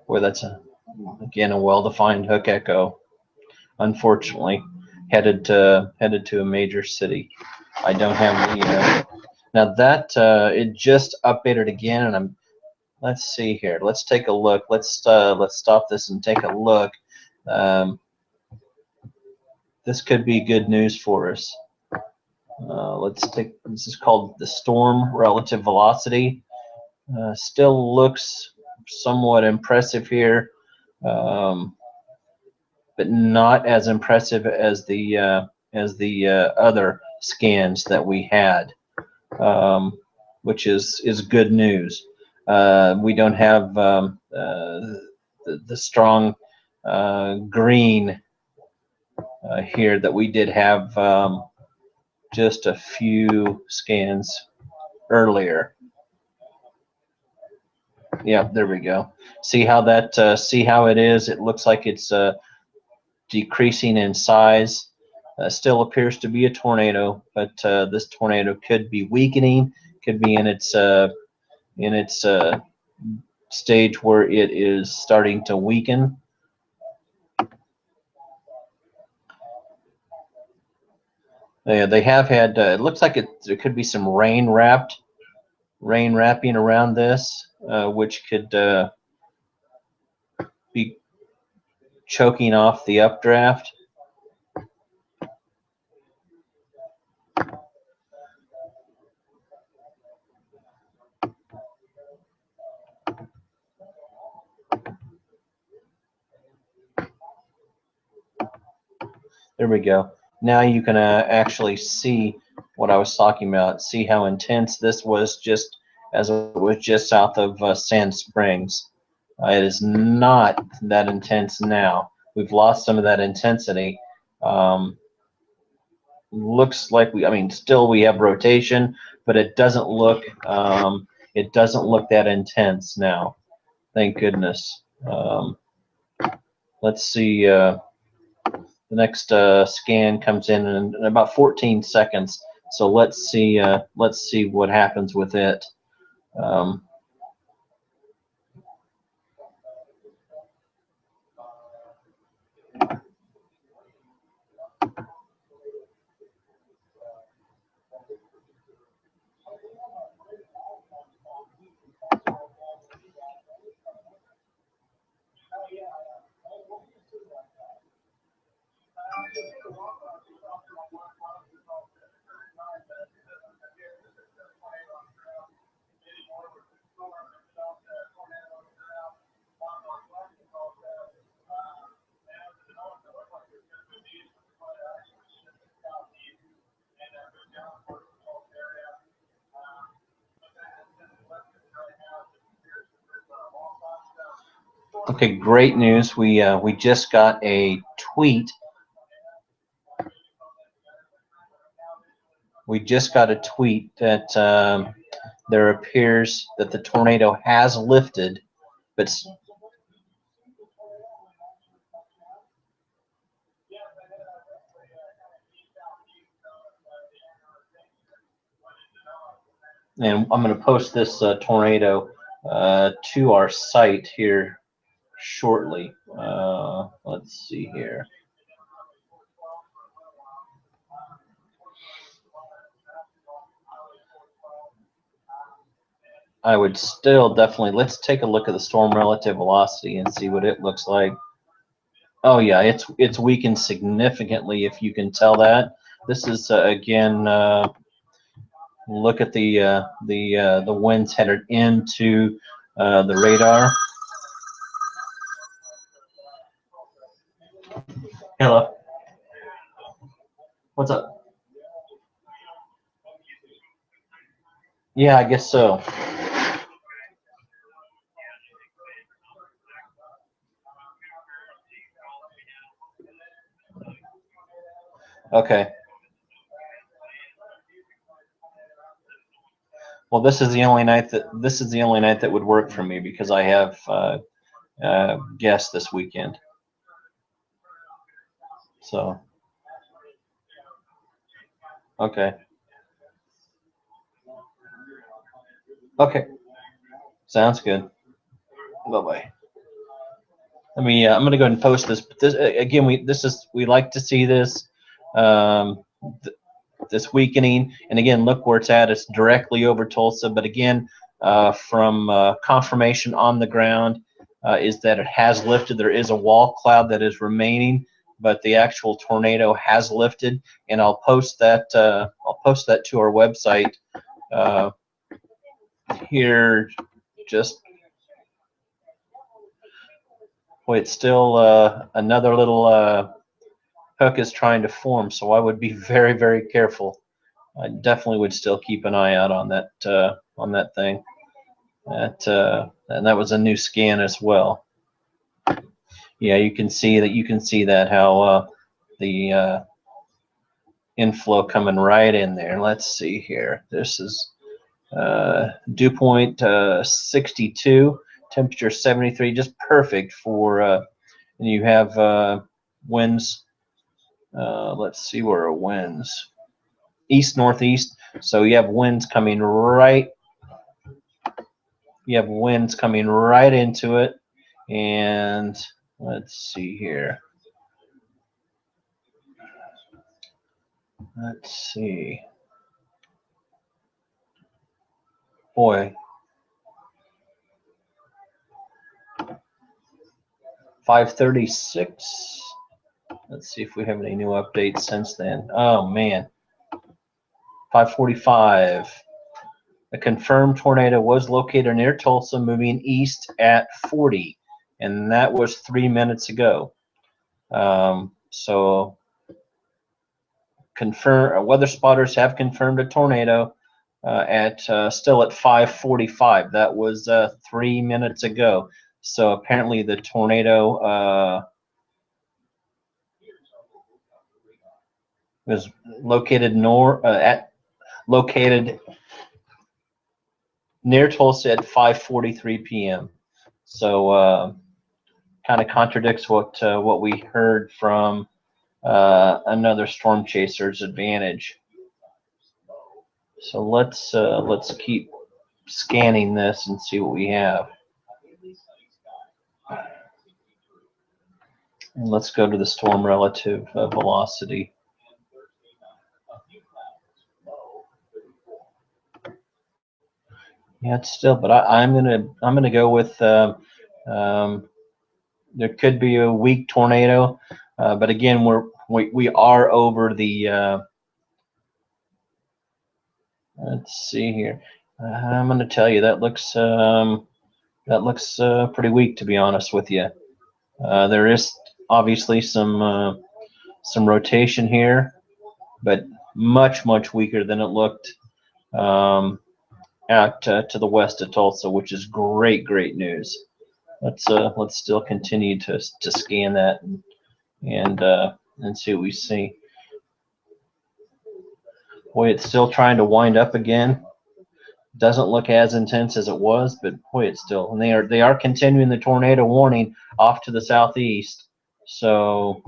Boy, that's again a well-defined hook echo. Unfortunately, headed to a major city. I don't have the now that it just updated again, and let's see here. Let's take a look. Let's stop this and take a look. This could be good news for us. Let's take. This is called the storm relative velocity. Still looks somewhat impressive here, but not as impressive as the other scans that we had, which is good news. We don't have the strong green here that we did have just a few scans earlier. Yeah, there we go. See how that? See how it is? It looks like it's decreasing in size. Still appears to be a tornado, but this tornado could be weakening. Could be in its stage where it is starting to weaken. They have had. It looks like there could be some rain wrapping around this, which could be choking off the updraft. There we go. Now you can actually see what I was talking about. See how intense this was just as it was just south of Sand Springs. It is not that intense now. We've lost some of that intensity. Looks like I mean, still we have rotation, but it doesn't look that intense now. Thank goodness. Let's see. The next scan comes in about 14 seconds. So let's see what happens with it. Okay, great news. We just got a tweet. We just got a tweet that there appears that the tornado has lifted, but and I'm going to post this tornado to our site here shortly. Let's see here. I would still definitely, let's take a look at the storm relative velocity and see what it looks like. Oh yeah, it's weakened significantly, if you can tell that. This is again, look at the winds headed into the radar. Hello. What's up? Yeah, I guess so. Okay. Well, this is the only night that would work for me because I have guests this weekend. So. Okay. Okay. Sounds good. Bye bye. Let me. I'm gonna go ahead and post this. This again. We like to see this. Th this weakening, and again, look where it's at. It's directly over Tulsa, but again, from confirmation on the ground is that it has lifted. There is a wall cloud that is remaining, but the actual tornado has lifted, and I'll post that. I'll post that to our website here. Just wait. It's still another little hook is trying to form, so I would be very, very careful. I definitely would still keep an eye out on that thing. And that was a new scan as well. Yeah, you can see that. You can see that how the inflow coming right in there. Let's see here. This is dew point 62, temperature 73, just perfect for. And you have winds. Let's see where are winds. East northeast. So you have winds coming right. You have winds coming right into it, and let's see here. Let's see. Boy, 5:36. Let's see if we have any new updates since then. Oh man, 5:45. A confirmed tornado was located near Tulsa, moving east at 40, and that was 3 minutes ago. So, weather spotters have confirmed a tornado at still at 5:45. That was 3 minutes ago. So apparently the tornado was located located near Tulsa at 5:43 p.m. So kind of contradicts what we heard from another storm chaser's advantage. So let's keep scanning this and see what we have. And let's go to the storm relative velocity. Yeah, it's still, but I'm gonna go with there could be a weak tornado, but again we are over the. Let's see here. I'm gonna tell you that looks pretty weak, to be honest with you. There is obviously some rotation here, but much weaker than it looked out to the west of Tulsa, which is great news. Let's still continue to scan that and see what we see. Boy, it's still trying to wind up again. Doesn't look as intense as it was, but boy, it's still, and they are continuing the tornado warning off to the southeast. So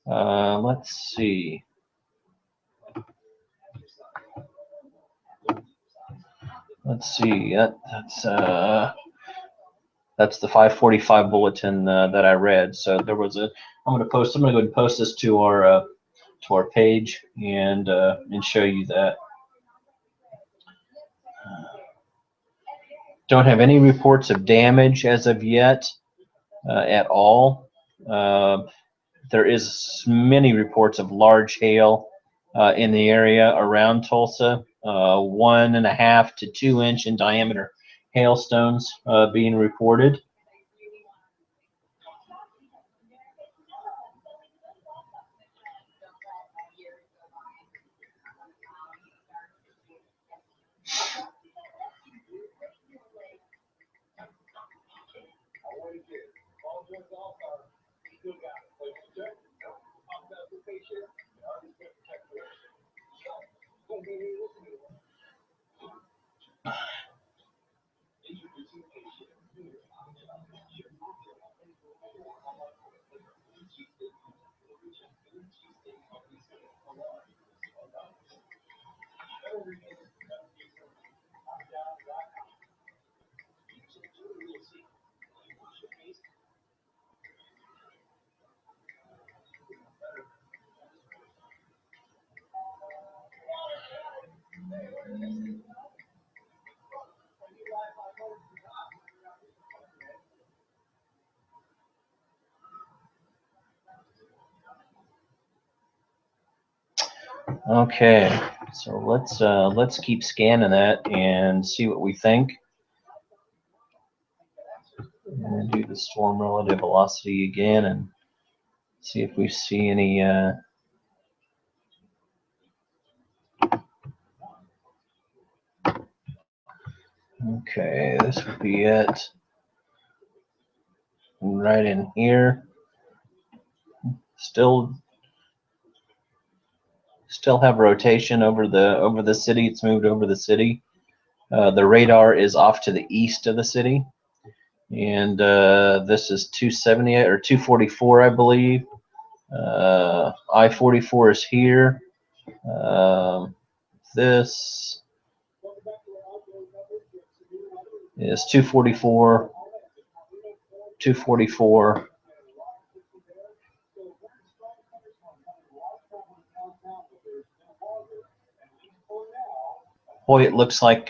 let's see. Let's see. That's the 5:45 bulletin that I read. So there was a. I'm going to go ahead and post this to our page and show you that. Don't have any reports of damage as of yet at all. There is many reports of large hail in the area around Tulsa, 1.5 to 2 inch in diameter hailstones being reported. Okay, so let's keep scanning that and see what we think. I'm going to do the storm relative velocity again and see if we see any. Okay, this would be it. Right in here. Still Still have rotation over the city. It's moved over the city. The radar is off to the east of the city, and this is 278 or 244, I believe. I-44 is here. This is 244, 244. Boy, it looks like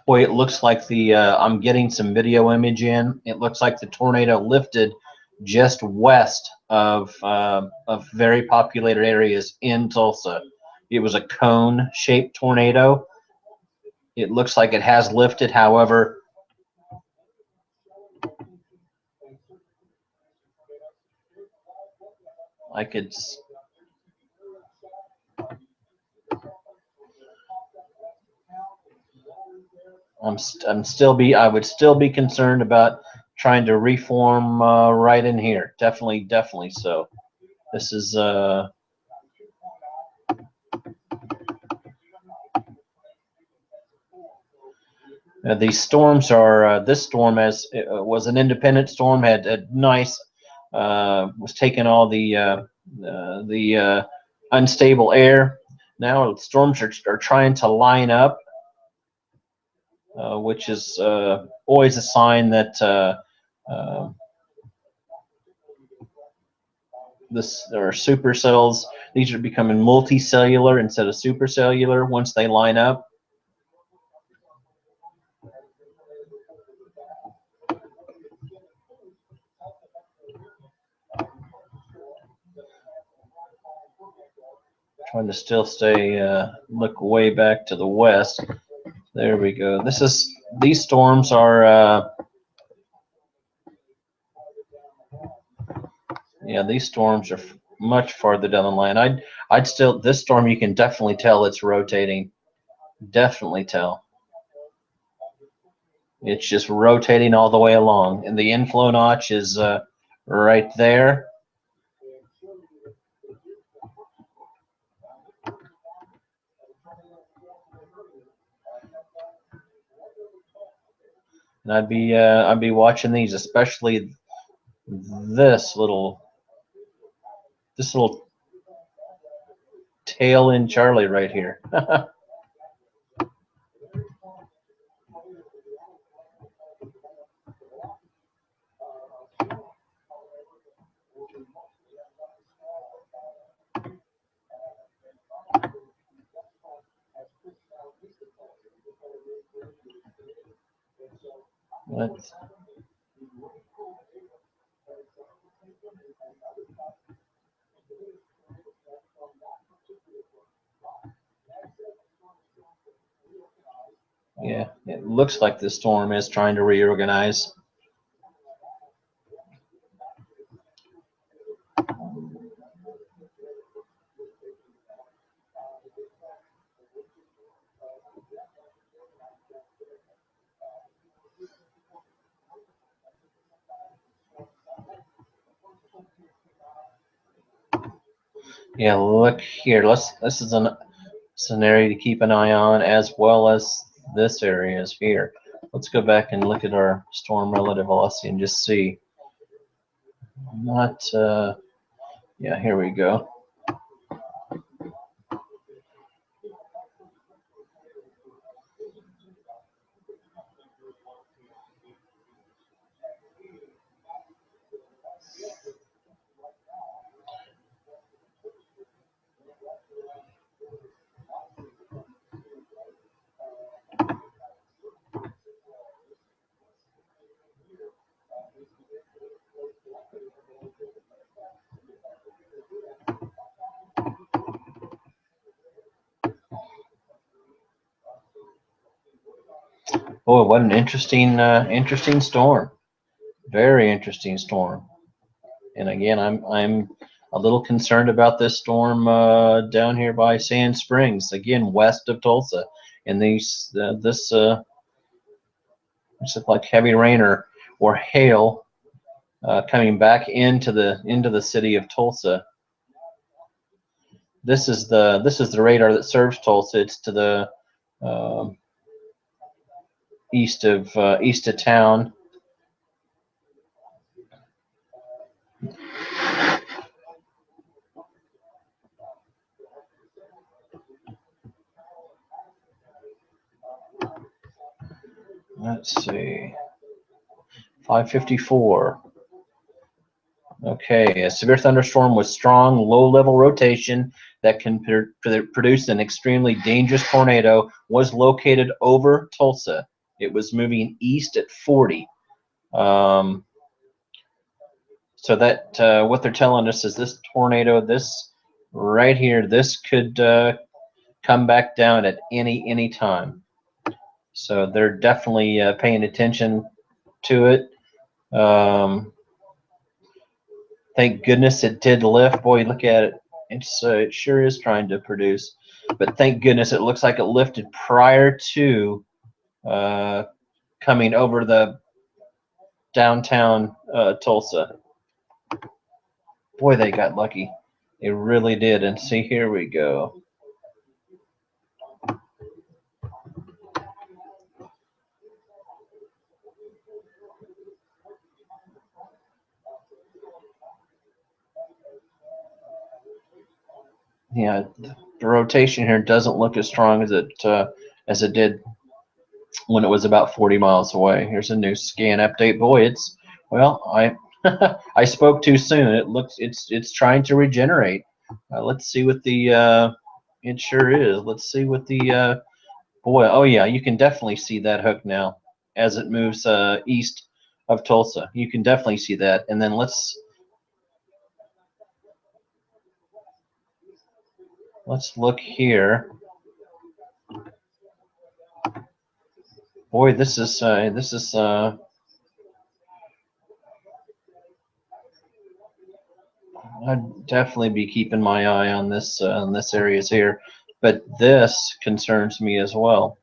boy, it looks like the I'm getting some video image in. It looks like the tornado lifted just west of very populated areas in Tulsa. It was a cone-shaped tornado. It looks like it has lifted. However, I could. I would still be concerned about trying to reform right in here. Definitely so. This is these storms are. This storm was an independent storm. Had nice was taking all the unstable air. Now storms are trying to line up, which is always a sign that this or supercells. These are becoming multicellular instead of supercellular once they line up. Trying to still stay look way back to the west. There we go. These storms are yeah, these storms are much farther down the line. I'd still, this storm, you can definitely tell it's rotating. Definitely tell. It's just rotating all the way along, and the inflow notch is right there. And I'd be watching these, especially this little tail in Charlie right here. Let's, yeah, it looks like the storm is trying to reorganize. Yeah, look here. This is an area to keep an eye on, as well as this area is here. Let's go back and look at our storm relative velocity and just see. Not yeah, here we go. Boy, what an interesting interesting storm. Very interesting storm. And again, I'm a little concerned about this storm down here by Sand Springs, again west of Tulsa, and these this looks like heavy rain or hail coming back into the city of Tulsa. This is the radar that serves Tulsa. It's to the east of town. Let's see, 554. Okay, a severe thunderstorm with strong low-level rotation that can produce an extremely dangerous tornado was located over Tulsa. It was moving east at 40. So that what they're telling us is this tornado, this right here, this could come back down at any time. So they're definitely paying attention to it. Thank goodness it did lift. Boy, look at it. It sure is trying to produce. But thank goodness it looks like it lifted prior to coming over the downtown Tulsa. Boy, they got lucky. They really did. And see, here we go. Yeah, the rotation here doesn't look as strong as it did when it was about 40 miles away. Here's a new scan update. Boy, it's well, I I spoke too soon. It's trying to regenerate. Let's see what the it sure is. Let's see what the boy. Oh yeah, you can definitely see that hook now as it moves east of Tulsa. You can definitely see that. And then let's look here. Boy, this is I'd definitely be keeping my eye on this areas here, but this concerns me as well.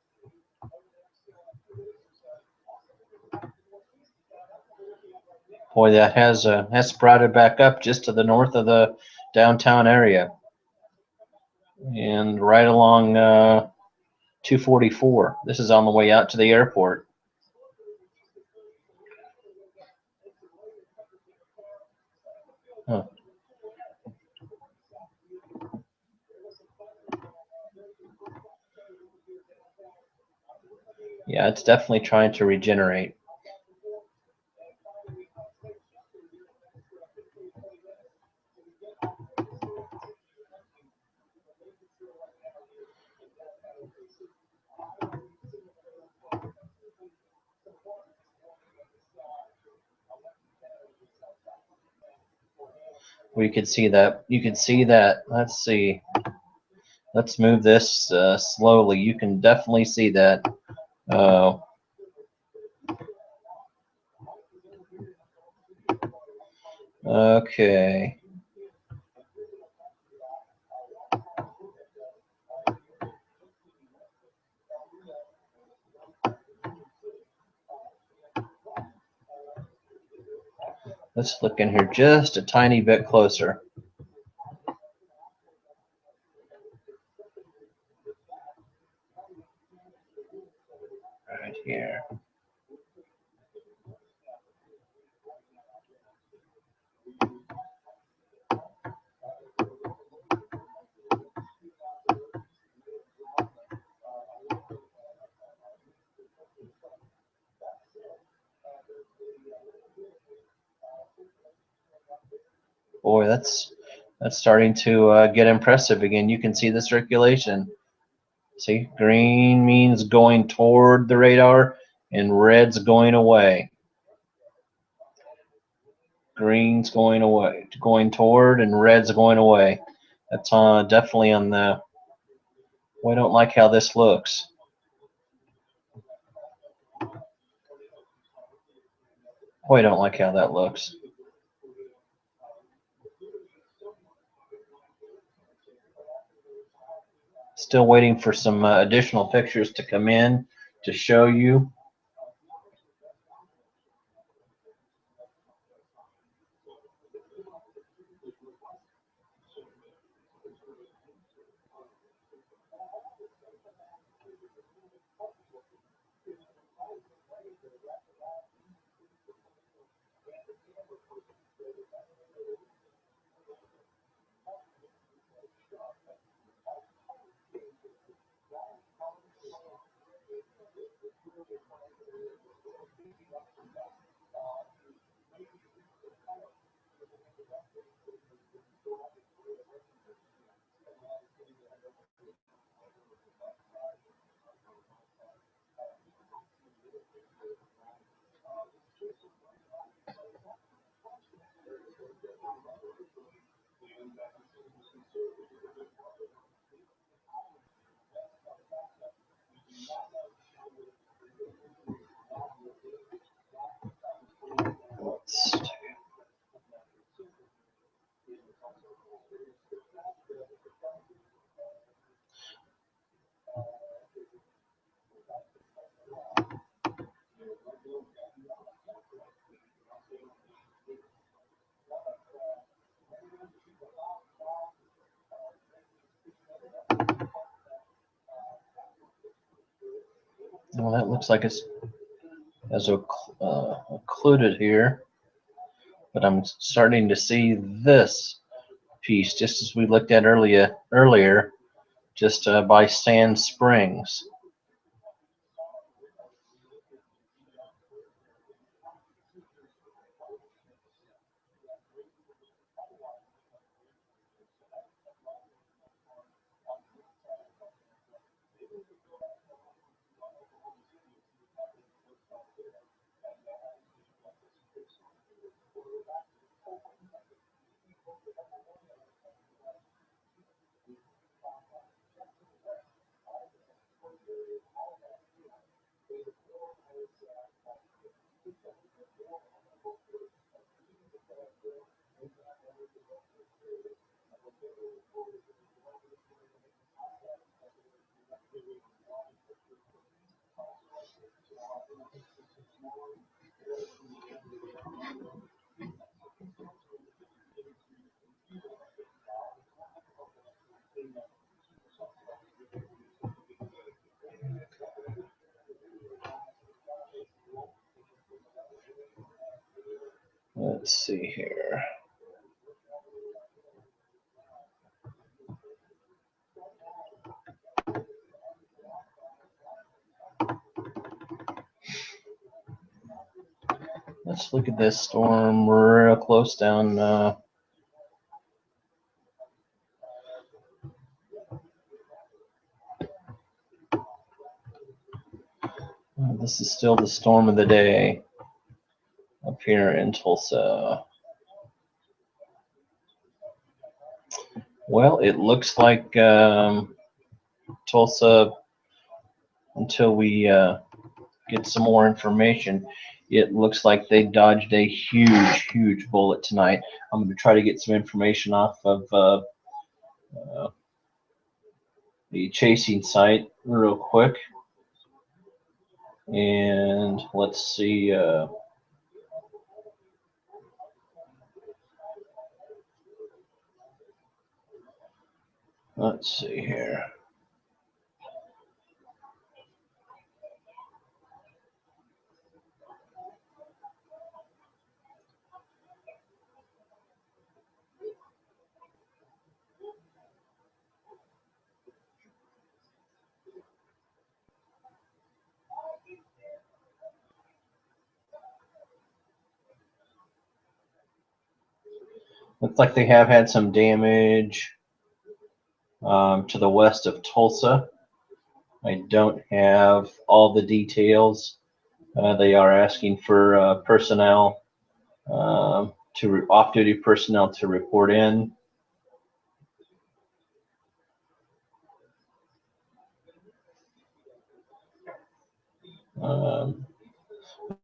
Boy, that has sprouted back up just to the north of the downtown area, and right along 244. This is on the way out to the airport. Huh. Yeah, it's definitely trying to regenerate. We could see that. You could see that. Let's see. Let's move this slowly. You can definitely see that. Uh, okay. Let's look in here just a tiny bit closer. Right here. Boy, that's starting to get impressive again. You can see the circulation. See, green means going toward the radar, and red's going away. Green's going away, going toward, and red's going away. That's definitely on the. Well, I don't like how this looks. Boy, I don't like how that looks. Still waiting for some additional pictures to come in to show you. Well, that looks like it's as occluded here, but I'm starting to see this piece just as we looked at earlier, just by Sand Springs. Let's see here. Let's look at this storm real close down. This is still the storm of the day up here in Tulsa. Well, it looks like Tulsa, until we get some more information, it looks like they dodged a huge bullet tonight. I'm going to try to get some information off of the chasing site real quick. And let's see. Let's see here. Looks like they have had some damage to the west of Tulsa. I don't have all the details. They are asking for personnel, off-duty personnel to report in.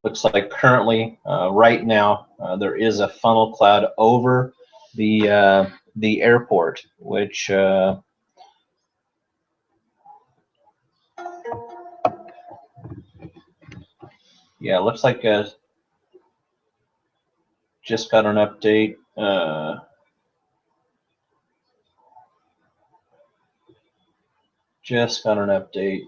Looks like currently, right now, there is a funnel cloud over the airport, which Yeah, looks like just got an update. Just got an update.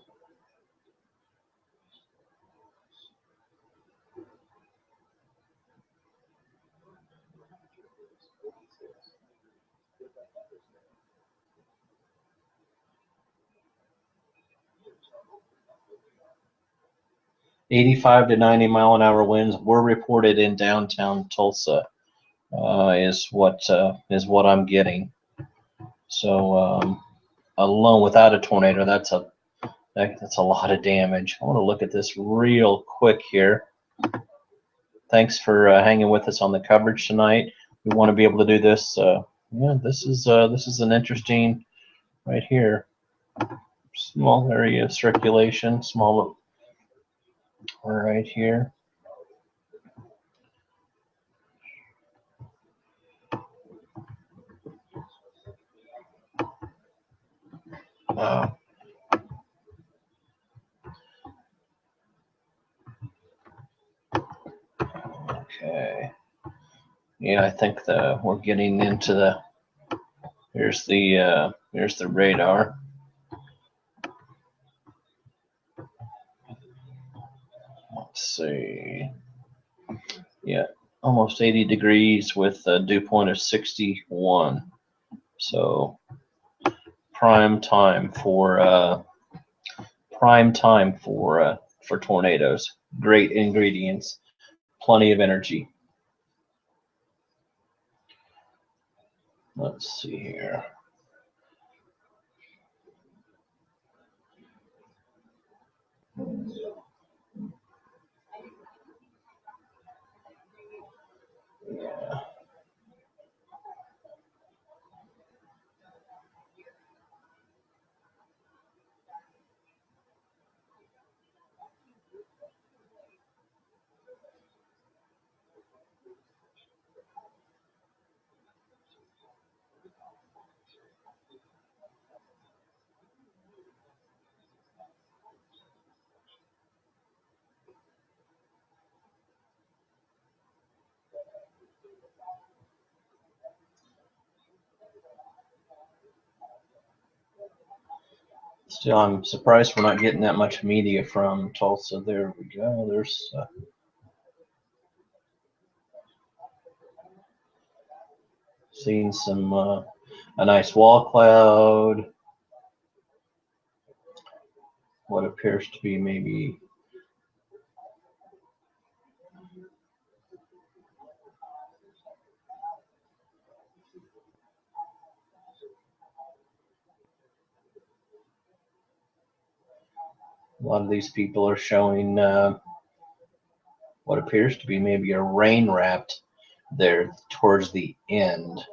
"85 to 90 mile an hour winds were reported in downtown Tulsa." Is what I'm getting. So alone without a tornado, that's a lot of damage. I want to look at this real quick here. Thanks for hanging with us on the coverage tonight. We want to be able to do this. Yeah, this is an interesting right here. Small area of circulation, small right here. Okay. Yeah, I think we're getting into the. Here's the radar. Let's see. Yeah, almost 80 degrees with a dew point of 61. So prime time for tornadoes. Great ingredients, plenty of energy. Let's see here. Yeah. Still, I'm surprised we're not getting that much media from Tulsa. There we go. There's seeing some a nice wall cloud. What appears to be maybe a lot of these people are showing what appears to be maybe a rain wrapped there towards the end.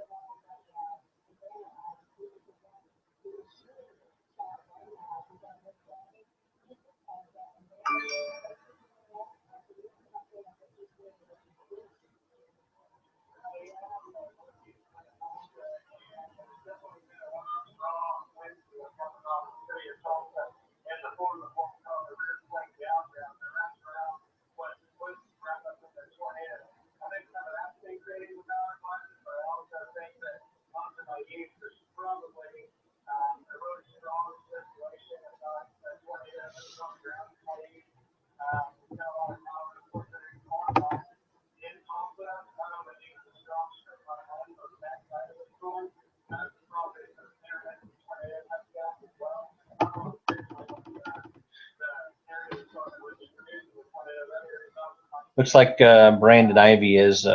Looks like Brandon Ivy is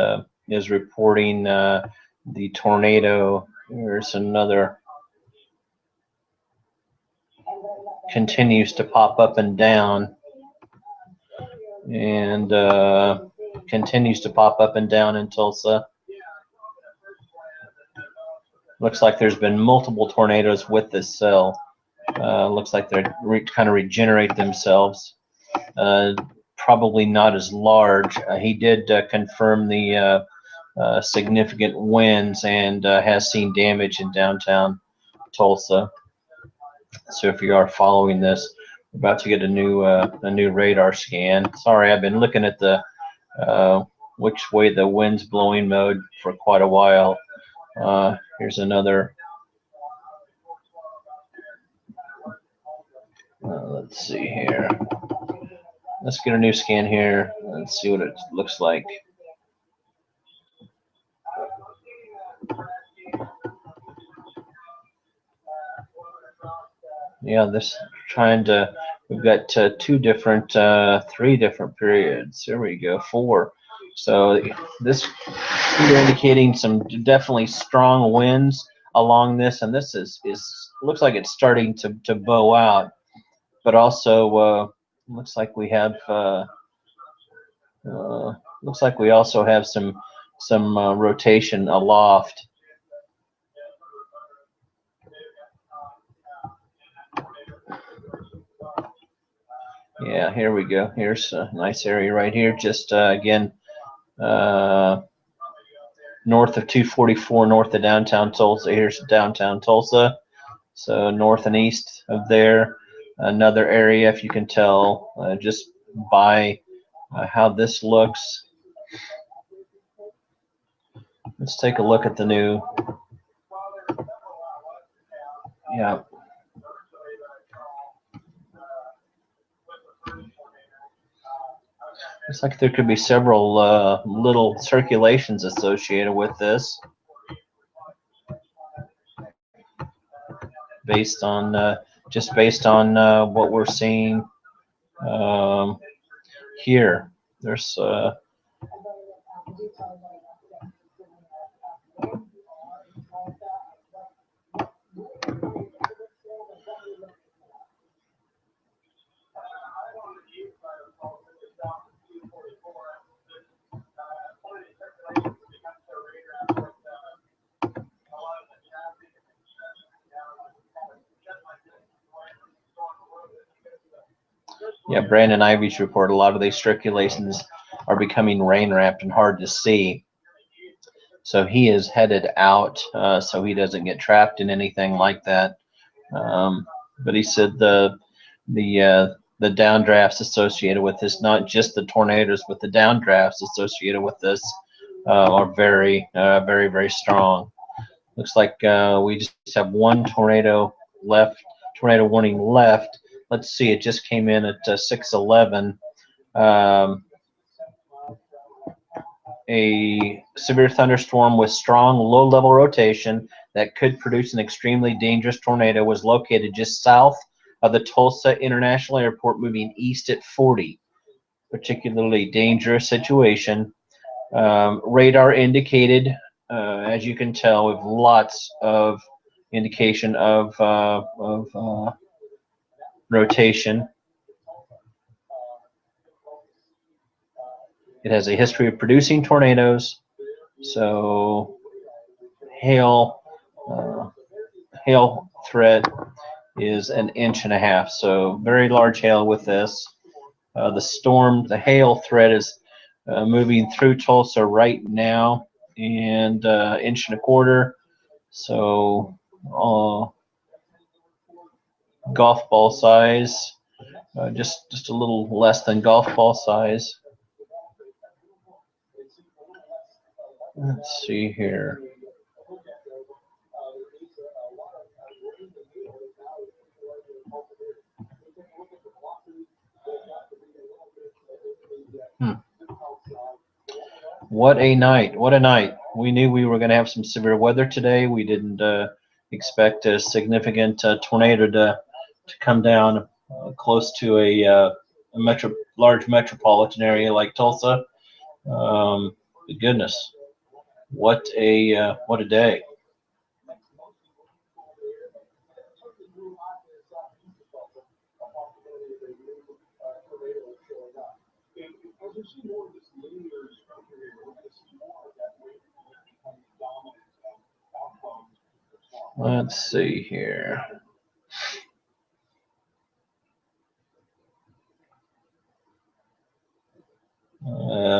reporting the tornado. There's another continues to pop up and down, and continues to pop up and down in Tulsa. Looks like there's been multiple tornadoes with this cell. Looks like they're kind of regenerate themselves. Probably not as large. He did confirm the significant winds and has seen damage in downtown Tulsa. So if you are following this, About to get a new radar scan. Sorry, I've been looking at the which way the wind's blowing mode for quite a while. Here's another. Let's see here. Let's get a new scan here. Let's see what it looks like. Yeah, this trying to. We've got three different periods. There we go, 4. So this is indicating some definitely strong winds along this, and this is looks like it's starting to bow out, but also looks like we have looks like we also have some rotation aloft. Yeah, here we go. Here's a nice area right here. Just again, north of 244, north of downtown Tulsa. Here's downtown Tulsa. So north and east of there. Another area, if you can tell, just by how this looks. Let's take a look at the new. Yeah. Looks like there could be several little circulations associated with this, based on just based on what we're seeing here. There's yeah, Brandon Ivy's report. A lot of these circulations are becoming rain wrapped and hard to see. So he is headed out, so he doesn't get trapped in anything like that. But he said the downdrafts associated with this, not just the tornadoes, but the downdrafts associated with this are very, very strong. Looks like we just have one tornado left, tornado warning left. Let's see, it just came in at 6:11. A severe thunderstorm with strong low-level rotation that could produce an extremely dangerous tornado was located just south of the Tulsa International Airport, moving east at 40. Particularly dangerous situation. Radar indicated, as you can tell, with lots of indication of rotation. It has a history of producing tornadoes, so hail threat is 1.5 inches, so very large hail with this. The hail threat is moving through Tulsa right now, and 1.25 inches, so golf ball size, just a little less than golf ball size. Let's see here. What a night. What a night. We knew we were going to have some severe weather today. We didn't expect a significant tornado to come down close to a large metropolitan area like Tulsa. Goodness, what a day. Let's see here.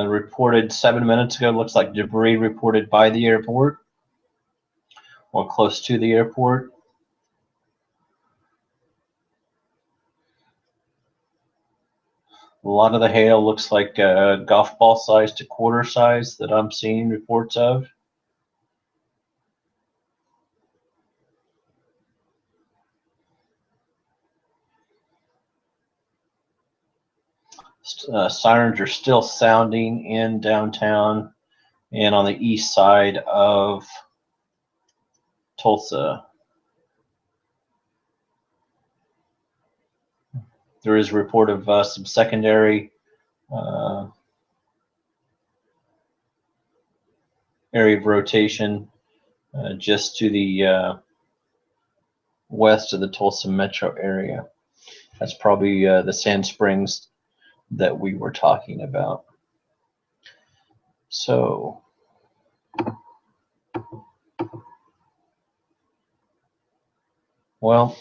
Reported 7 minutes ago. Looks like debris reported by the airport or close to the airport. A lot of the hail looks like golf ball size to quarter size that I'm seeing reports of. Sirens are still sounding in downtown and on the east side of Tulsa. There is a report of some secondary area of rotation just to the west of the Tulsa metro area. That's probably the Sand Springs that we were talking about. So well,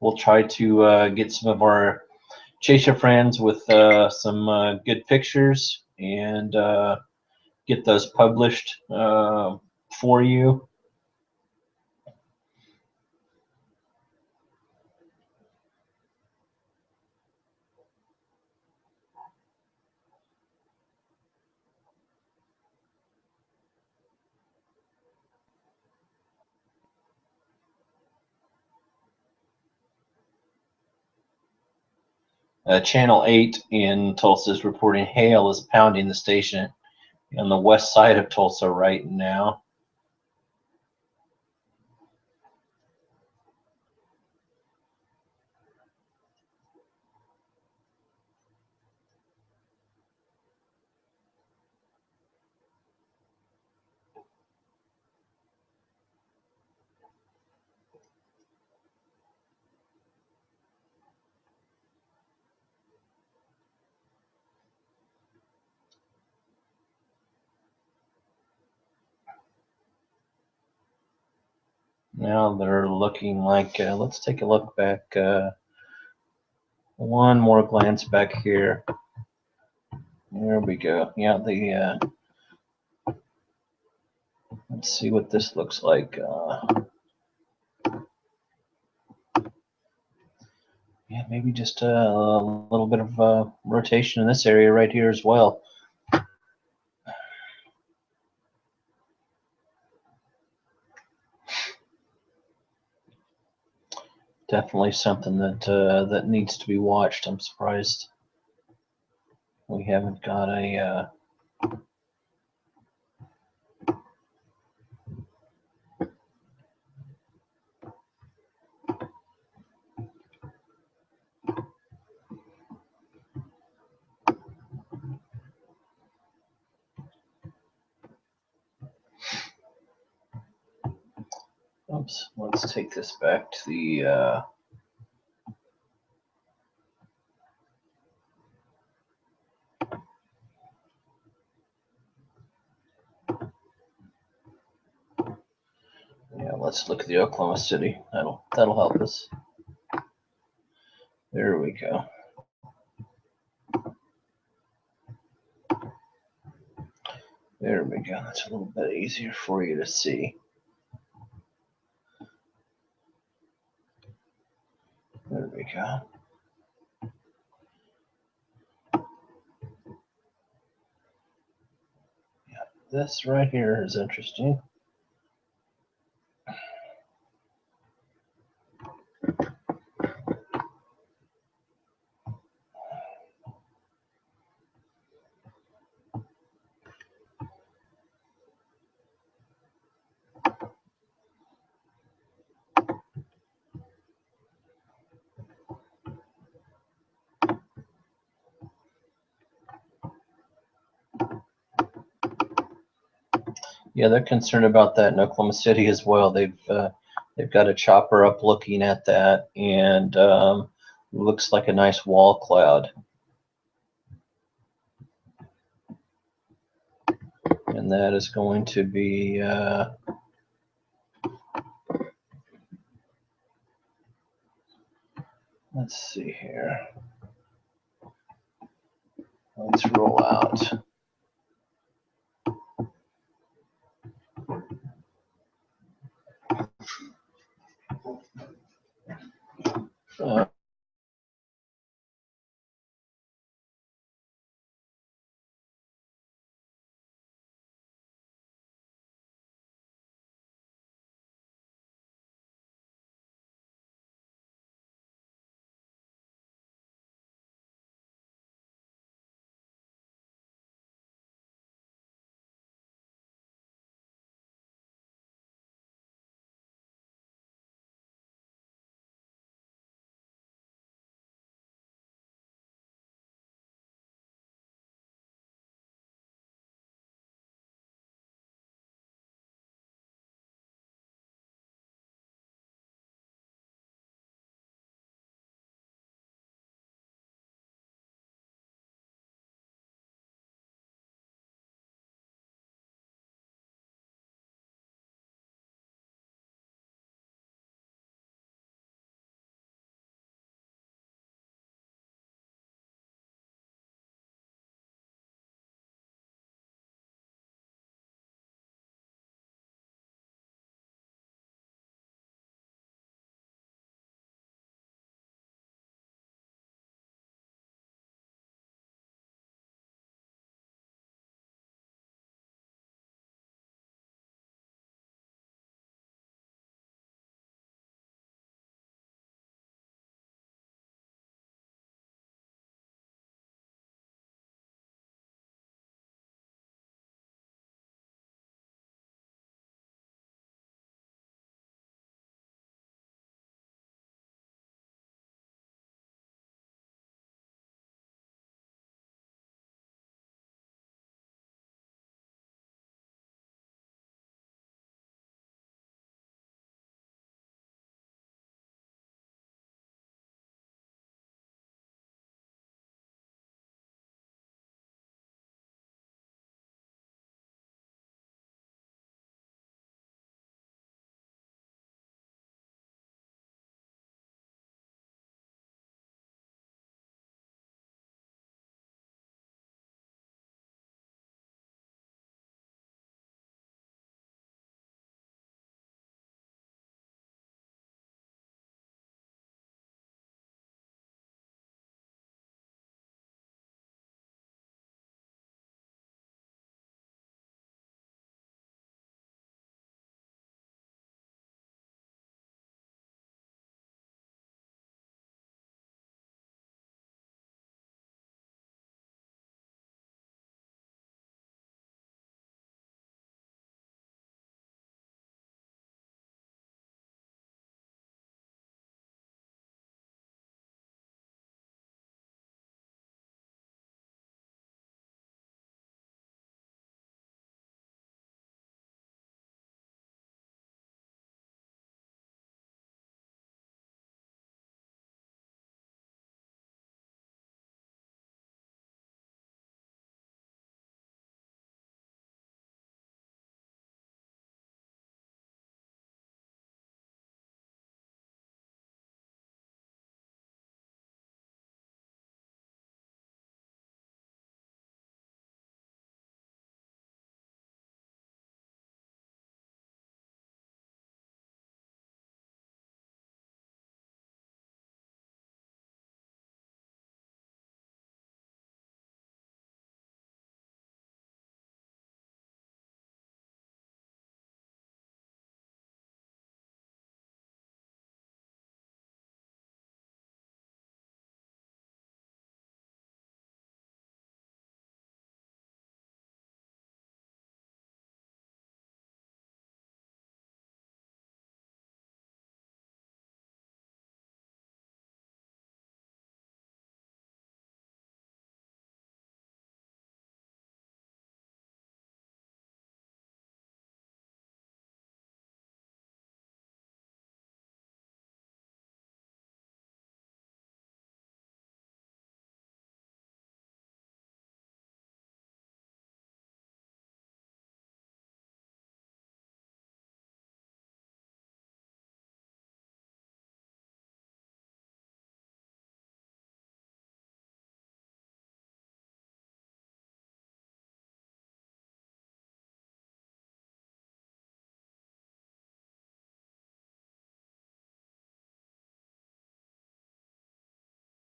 we'll try to get some of our Chaser friends with some good pictures and get those published for you. Channel 8 in Tulsa is reporting hail is pounding the station on the west side of Tulsa right now. Now they're looking like, let's take a look back, one more glance back here. There we go. Yeah, let's see what this looks like. Yeah, maybe just a little bit of rotation in this area right here as well. Definitely something that that needs to be watched. I'm surprised we haven't got a oops, let's take this back to the yeah, let's look at the Oklahoma City. That'll help us. There we go. There we go. That's a little bit easier for you to see. There we go. Yeah, this right here is interesting. Yeah, they're concerned about that in Oklahoma City as well. They've got a chopper up looking at that, and looks like a nice wall cloud. And that is going to be let's see here. Let's roll out.